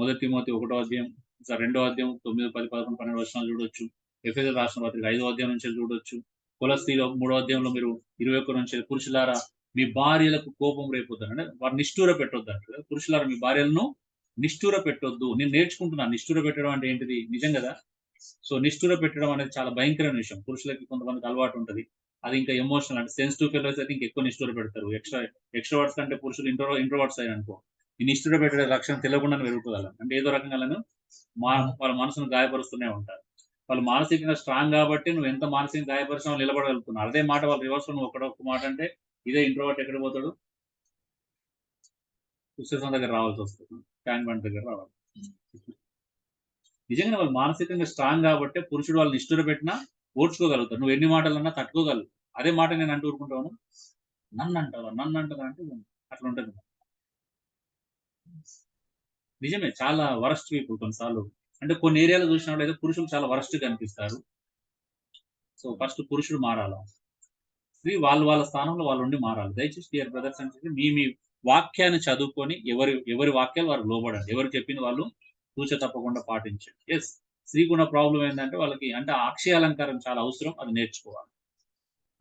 1 తిమోతి 1వ అధ్యాయం, 2వ అధ్యాయం 9, 10, 11, 12 వచనాలు చూడొచ్చు, ఎఫెసీయులకు రాసిన పత్రిక 5వ అధ్యాయం నుంచి చూడొచ్చు, కొలస్సీలో 3వ అధ్యాయంలో మీరు 21 నుంచి, పురుషులారా మీ భార్యలకు కోపం రేపొద్దని, అంటే వారు నిష్ఠూర పెట్టొద్దు అంటే, పురుషులారా మీ భార్యలను నిష్ఠూర పెట్టొద్దు. నేను నేర్చుకుంటున్నాను నిష్ఠూర పెట్టడం అంటే ఏంటిది, నిజం కదా. సో నిష్ఠూర పెట్టడం అనేది చాలా భయంకరమైన విషయం, పురుషులకి కొంతమందికి అలవాటు ఉంటది, అది ఇంకా ఎమోషనల్ అంటే సెన్సిటివ్ ఫెలోస్ అయితే ఇంకా ఎక్కువ నిష్ఠూర పెడతారు, ఎక్స్ట్రావర్ట్స్ కంటే పురుషులు ఇంట్రోవర్ట్స్ అయ్యారు అనుకో, ఈ నిష్ఠూర పెట్టే లక్షణం తెలియకుండా పెరుగుకోగలం, అంటే ఏదో రకంగా వాళ్ళ మనసును గాయపరుస్తూనే ఉంటారు. వాళ్ళు మానసికంగా స్ట్రాంగ్ కాబట్టి నువ్వు ఎంత మానసికంగా గాయపరిచినా నిలబడగలుగుతున్నావు. అదే మాట వాళ్ళు రివర్స్ లో నువ్వు ఒక మాట అంటే, ఇదే ఇంట్రోవర్ట్ ఎక్కడ పోతాడు, సుశేషం దగ్గర రావాల్సి వస్తుంది, ట్యాంక్ బండ్ దగ్గర రావాలి. నిజంగా వాళ్ళు మానసికంగా స్ట్రాంగ్ కాబట్టి పురుషుడు వాళ్ళని నిష్ఠూర పెట్టినా ఓడ్చుకోగలుగుతారు, నువ్వు ఎన్ని మాటలన్నా తట్టుకోగలవు. అదే మాట నేను అంటూ ఊరుకుంటాను, నన్ను అంటావా అంటే అట్లా ఉంటుంది. నిజమే, చాలా వరస్ట్ పీపుల్ కొన్నిసార్లు, అంటే కొన్ని ఏరియాలో చూసినట్లయితే పురుషులు చాలా వరస్ట్ గా అనిపిస్తారు. సో ఫస్ట్ పురుషుడు మారాలా, స్త్రీ వాళ్ళ స్థానంలో వాళ్ళు ఉండి మారాలి. దయచేసి డియర్ బ్రదర్స్ అంటే మీ వాక్యాన్ని చదువుకొని ఎవరి వాక్యాలు వారు లోబడండి, ఎవరు చెప్పిన వాళ్ళు తూచ తప్పకుండా పాటించండి. ఎస్, స్త్రీకి ఉన్న ప్రాబ్లం ఏంటంటే వాళ్ళకి అంటే అక్షయ అలంకారం చాలా అవసరం, అది నేర్చుకోవాలి.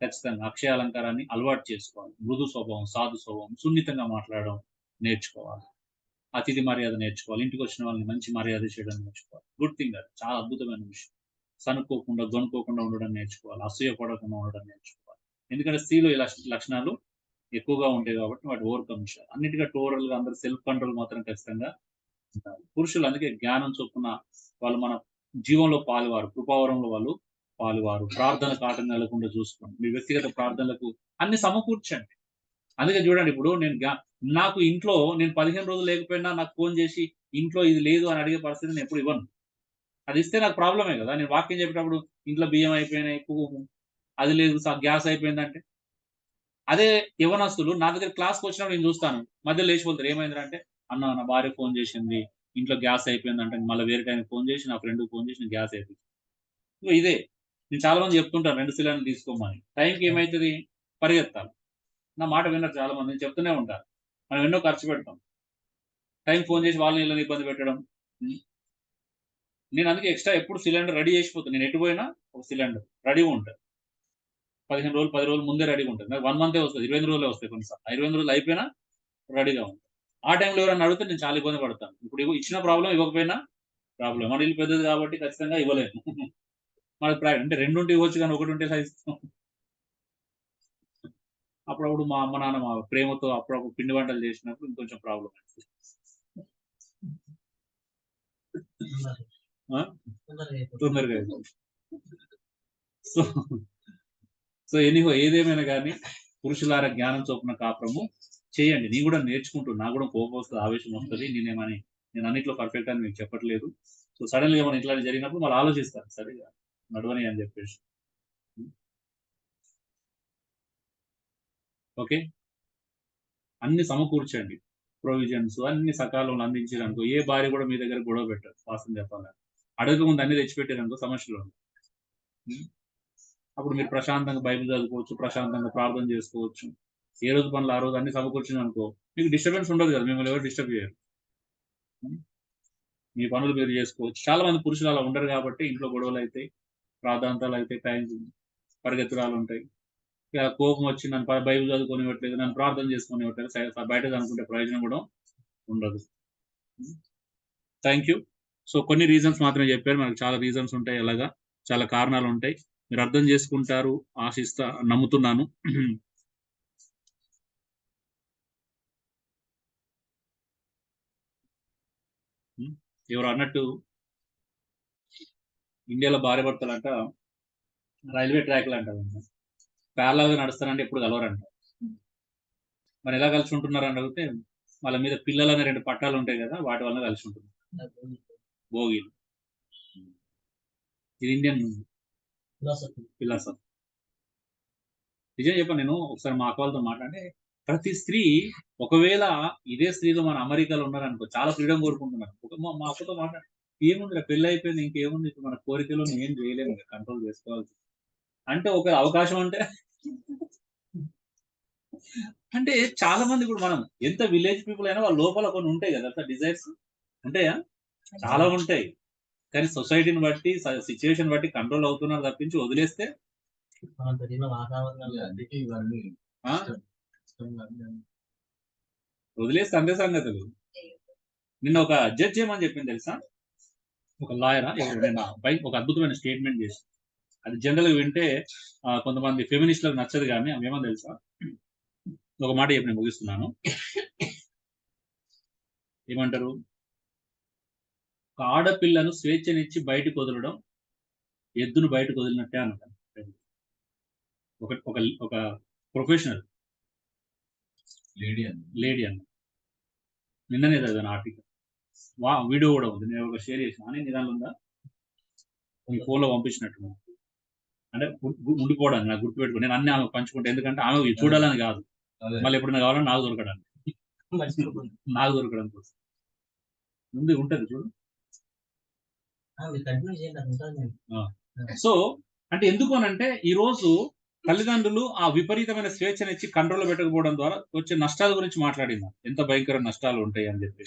ఖచ్చితంగా అక్షయ అలంకారాన్ని అలవాటు చేసుకోవాలి, మృదు స్వభావం, సాధు స్వభావం, సున్నితంగా మాట్లాడడం నేర్చుకోవాలి, అతిథి మర్యాద నేర్చుకోవాలి, ఇంటికి వచ్చిన వాళ్ళని మంచి మర్యాద చేయడం నేర్చుకోవాలి. గుడ్ థింగ్, అది చాలా అద్భుతమైన విషయం. సనుక్కోకుండా గొనుక్కోకుండా ఉండడం నేర్చుకోవాలి, అసూయ పడకుండా ఉండడం నేర్చుకోవాలి. ఎందుకంటే స్త్రీలో ఈ లక్షణాలు ఎక్కువగా ఉంటాయి కాబట్టి వాటి ఓవర్కమ్ చేయాలి. అన్నిటిగా టోరల్ గా అందరూ సెల్ఫ్ కంట్రోల్ మాత్రం ఖచ్చితంగా ఉండాలి. పురుషులు అందుకే జ్ఞానం చొప్పున వాళ్ళు మన జీవంలో పాలువారు, కృపావరంలో వాళ్ళు పాలువారు, ప్రార్థనకు ఆటంకం కలగకుండా చూసుకోండి, మీ వ్యక్తిగత ప్రార్థనలకు అన్ని సమకూర్చండి. అందుకే చూడండి, ఇప్పుడు నాకు ఇంట్లో నేను 15 రోజులు లేకపోయినా నాకు ఫోన్ చేసి ఇంట్లో ఇది లేదు అని అడిగే పరిస్థితి నేను ఎప్పుడు ఇవ్వను. అది ఇస్తే నాకు ప్రాబ్లమే కదా. నేను వాక్యం చెప్పేటప్పుడు ఇంట్లో బియ్యం అయిపోయినాయి, అది లేదు, గ్యాస్ అయిపోయిందంటే, అదే యవ్వనస్తులు నా దగ్గర క్లాస్కి వచ్చినప్పుడు నేను చూస్తాను, మధ్యలో లేచిపోతారు, ఏమైంది అంటే, అన్న నా భార్య ఫోన్ చేసింది, ఇంట్లో గ్యాస్ అయిపోయిందంటే మళ్ళీ వేరే టైం ఫోన్ చేసి నా ఫ్రెండ్కి ఫోన్ చేసి గ్యాస్ అయిపోయింది. ఇదే నేను చాలా మంది చెప్తుంటాను, 2 సిలిండర్లు తీసుకోమని. టైంకి ఏమవుతుంది, పరిగెత్తాలి. నా మాట విన్నారు చాలా మంది, నేను చెప్తూనే ఉంటాను. మనం ఎన్నో ఖర్చు పెడతాం, టైం ఫోన్ చేసి వాళ్ళని వీళ్ళని ఇబ్బంది పెట్టడం. నేను అందుకే ఎక్స్ట్రా ఎప్పుడు సిలిండర్ రెడీ చేసిపోతాను, నేను ఎటు పోయినా ఒక సిలిండర్ రెడీగా ఉంటుంది. 15 రోజులు 10 రోజులు ముందే రెడీగా ఉంటుంది, నాకు 1 మంతే వస్తుంది, 25 రోజులే వస్తాయి కొన్నిసార్లు. 25 రోజులు అయిపోయినా రెడీగా ఉంటుంది. ఆ టైంలో ఎవరైనా అడిగితే నేను చాలా ఇబ్బంది పడతాను. ఇప్పుడు ఇచ్చిన ప్రాబ్లం, ఇవ్వకపోయినా ప్రాబ్లం. మన ఇల్లు పెద్దది కాబట్టి ఖచ్చితంగా ఇవ్వలేము. మనకి అంటే 2 ఉంటే ఇవ్వచ్చు, కానీ 1 ఉంటే సైజ్. అప్పుడప్పుడు మా అమ్మ నాన్న మా ప్రేమతో అప్పుడప్పుడు పిండి వంటలు చేసినప్పుడు ఇంకొంచెం ప్రాబ్లం అవుతుంది. తొందరగా అయిపోతుంది. సో ఎనీహో ఏదేమైనా కానీ పురుషులారా జ్ఞానం చొప్పున కాపురము చేయండి. నేను కూడా నేర్చుకుంటున్నా, నాకు కూడా కోపం వస్తుంది, ఆవేశం వస్తుంది. నేను అన్నిట్లో పర్ఫెక్ట్ అని మీకు చెప్పట్లేదు. సో సడన్ గా ఏమైనా ఇట్లా జరిగినప్పుడు మళ్ళీ ఆలోచిస్తాను, సరిగా నడవని అని చెప్పేసి. ఓకే, అన్ని సమకూర్చండి, ప్రొవిజన్స్ అన్ని సకాలంలో అందించారనుకో ఏ భార్య కూడా మీ దగ్గర గొడవ పెట్టరు. వాస్తవం చెప్పాలని అడగక ముందు అన్ని తెచ్చిపెట్టారనుకో సమస్యలు. అప్పుడు మీరు ప్రశాంతంగా బైబిల్ చదువుకోవచ్చు, ప్రశాంతంగా ప్రార్థన చేసుకోవచ్చు. ఏ రోజు పనులు ఆ రోజు అన్ని సమకూర్చింది అనుకో, మీకు డిస్టర్బెన్స్ ఉండదు కదా, మిమ్మల్ని ఎవరు డిస్టర్బ్ చేయరు. మీ పనులు మీరు చేసుకోవచ్చు. చాలా మంది పురుషులు అలా ఉండరు కాబట్టి ఇంట్లో గొడవలు అయితాయి, ప్రాధాంతాలు అయితాయి, టైం పరిగెత్తురాలు ఉంటాయి. ఇక కోపం వచ్చి నన్ను బైబిల్ చదువుకోనివ్వట్లేదు, నన్ను ప్రార్థన చేసుకొనివ్వట్లేదు, బయట అనుకుంటే ప్రయోజనం కూడా ఉండదు. Thank you. సో కొన్ని రీజన్స్ మాత్రమే చెప్పారు, మనకు చాలా రీజన్స్ ఉంటాయి, అలాగా చాలా కారణాలు ఉంటాయి. మీరు అర్థం చేసుకుంటారు నమ్ముతున్నాను. ఎవరు అన్నట్టు ఇండియాలో భార్య భర్తలంట రైల్వే ట్రాక్లు అంటారు, ప్యారలల్ గా నడుస్తారంటే ఎప్పుడు కలవరంట. మరి ఎలా కలిసి ఉంటున్నారని అడిగితే వాళ్ళ మీద పిల్లలు అనే 2 పట్టాలు ఉంటాయి కదా, వాటి వల్ల కలిసి ఉంటున్నారు, భోగిలు. ఇది ఇండియన్ ఫిలాసఫీ. నిజం చెప్పాను, నేను ఒకసారి మా అక్క వాళ్ళతో మాట్లాడే, ప్రతి స్త్రీ ఒకవేళ ఇదే స్త్రీలో మన అమెరికాలో ఉన్నారనుకో చాలా ఫ్రీడమ్ కోరుకుంటున్నారు. మా అక్కతో మాట్లాడి ఏముంది పెళ్లి అయిపోయింది, ఇంకేముంది, ఇప్పుడు మన కోరికలో ఏం చేయలేము, కంట్రోల్ చేసుకోవాల్సి అంటే ఒక అవకాశం అంటే చాలా మంది ఇప్పుడు మనం ఎంత విలేజ్ పీపుల్ అయినా వాళ్ళ లోపల కొన్ని ఉంటాయి కదా డిజైర్స్ ఉంటాయా, చాలా ఉంటాయి. కానీ సొసైటీని బట్టి సిచ్యువేషన్ బట్టి కంట్రోల్ అవుతున్నారు తప్పించి వదిలేస్తే వదిలేస్తే అంతే సంగతులు. నిన్న ఒక జడ్జ్ ఏమని చెప్పింది తెలుసా, ఒక లాయరా నిన్న ఒక అద్భుతమైన స్టేట్మెంట్ చేసి, అది జనరల్ గా వింటే కొంతమంది ఫెమినిస్టులకు నచ్చదు, కానీ ఆమె ఏమని తెలుసా, ఒక మాట చెప్పి నేను ముగిస్తున్నాను. ఏమంటారు, ఒక ఆడపిల్లను స్వేచ్ఛనిచ్చి బయటకు వదలడం ఎద్దును బయటకు వదిలినట్టే అంటారు. ఒక ప్రొఫెషనల్ లేడీ అన్న నిన్ననే చదివాను ఆర్టికల్, వీడియో కూడా ఉంది, నేను ఒక షేర్ చేసిన అని నిదానం ఉందా, మీ ఫోన్లో పంపించినట్టు. అంటే ఉండిపోవడానికి నాకు గుర్తుపెట్టుకో, నేను అన్ని ఆమె పంచుకుంటే, ఎందుకంటే ఆమె చూడాలని కాదు, మళ్ళీ ఎప్పుడైనా కావాలని నాకు దొరకడానికి కోసం ముందు ఉంటది చూడు. సో అంటే ఎందుకు అనంటే ఈ రోజు తల్లిదండ్రులు ఆ విపరీతమైన స్వేచ్ఛనిచ్చి కంట్రోల్లో పెట్టకపోవడం ద్వారా వచ్చే నష్టాల గురించి మాట్లాడిందా, ఎంత భయంకర నష్టాలు ఉంటాయి అని చెప్పి.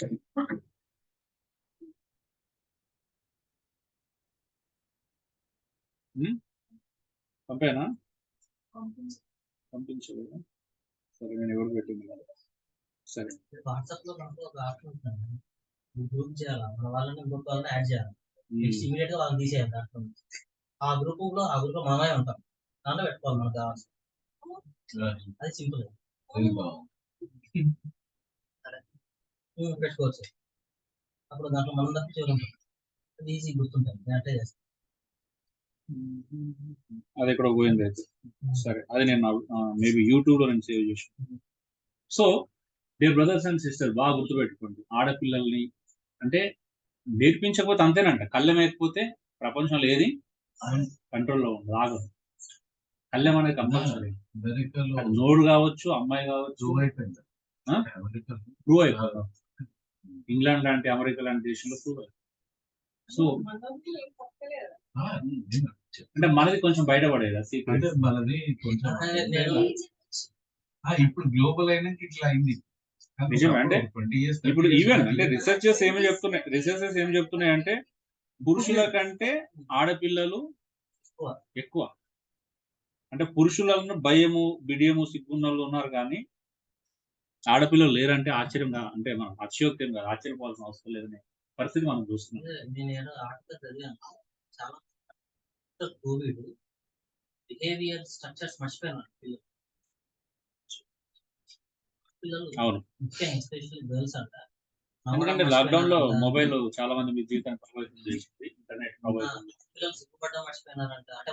పంపేనా, పంపించలేదు, సరే నేను ఎవరు పెట్టింది సరే. వాట్సాప్ లో మనకు ఒక ఆప్షన్ ఉంటుంది, గ్రూప్ చేయాలి, మన వాళ్ళని ఇంకొక వాళ్ళని యాడ్ చేయాలి, నెక్స్ట్ ఇమీడియట్ గా వాళ్ళని తీసేయాలి. దాంట్లో ఆ గ్రూప్ లో మనమే ఉంటాం, దాంట్లో పెట్టుకోవాలి మనకు కావాలి, అది సింపుల్ పెట్టుకోవచ్చు. అప్పుడు దాంట్లో మనం తప్పి చూడండి, అది ఈజీ గుర్తుంటుంది, నేను అట్లే చేస్తాను. అది ఎక్కడ పోయింది అయితే సరే, అది నేను మేబీ యూట్యూబ్ లో నేను సేవ్ చేసాను. So dear brothers and sister, బాగా గుర్తుపెట్టుకోండి, ఆడపిల్లల్ని అంటే నేర్పించకపోతే అంతేనంట, కళ్ళెం వేయకపోతే ప్రపంచంలో ఏది కంట్రోల్లో ఉండదు, ఆగదు. కళ్ళెం అనేది కంపల్సరీ, నోడు కావచ్చు, అమ్మాయి కావచ్చు, ప్రూవ్ అయిపోతుంది. ఇంగ్లాండ్ లాంటి అమెరికా లాంటి దేశంలో ప్రూవ్ అయిపోతుంది. సో అంటే మనది కొంచెం బయటపడేది అంటే మనది కొంచెం ఇప్పుడు గ్లోబల్ అయినాక ఇట్లా అయింది. నిజమే, అంటే ఇప్పుడు ఈవెన్ అంటే రీసెర్చర్స్ ఏమి చెప్తున్నాయి అంటే పురుషుల కంటే ఆడపిల్లలు ఎక్కువ, అంటే పురుషులను భయము, బిడియము, సిగ్గున్నలు ఉన్నారు, కానీ ఆడపిల్లలు లేరంటే ఆశ్చర్యం అంటే మనం అతిశయోక్తి కాదు, ఆశ్చర్యపోవాల్సిన అవసరం లేదనే పరిస్థితి మనం చూస్తున్నాం. నేను ఆర్టికల్ చదివాను, చాలా కోవిడ్ బిహేవియర్ స్ట్రక్చర్స్ మర్చిపోయినారు పిల్లలు, అవును, ముఖ్యంగా ఎస్పెషల్లీ గర్ల్స్ అంట. ఎందుకంటే లాక్డౌన్ లో మొబైల్ చాలా మంది మీ జీవితాన్ని ప్రభావితం చేసింది, ఇంటర్నెట్ ప్రభావితం, పిల్లలు సిగ్గుపడ్డా మర్చిపోయినారంట. అంటే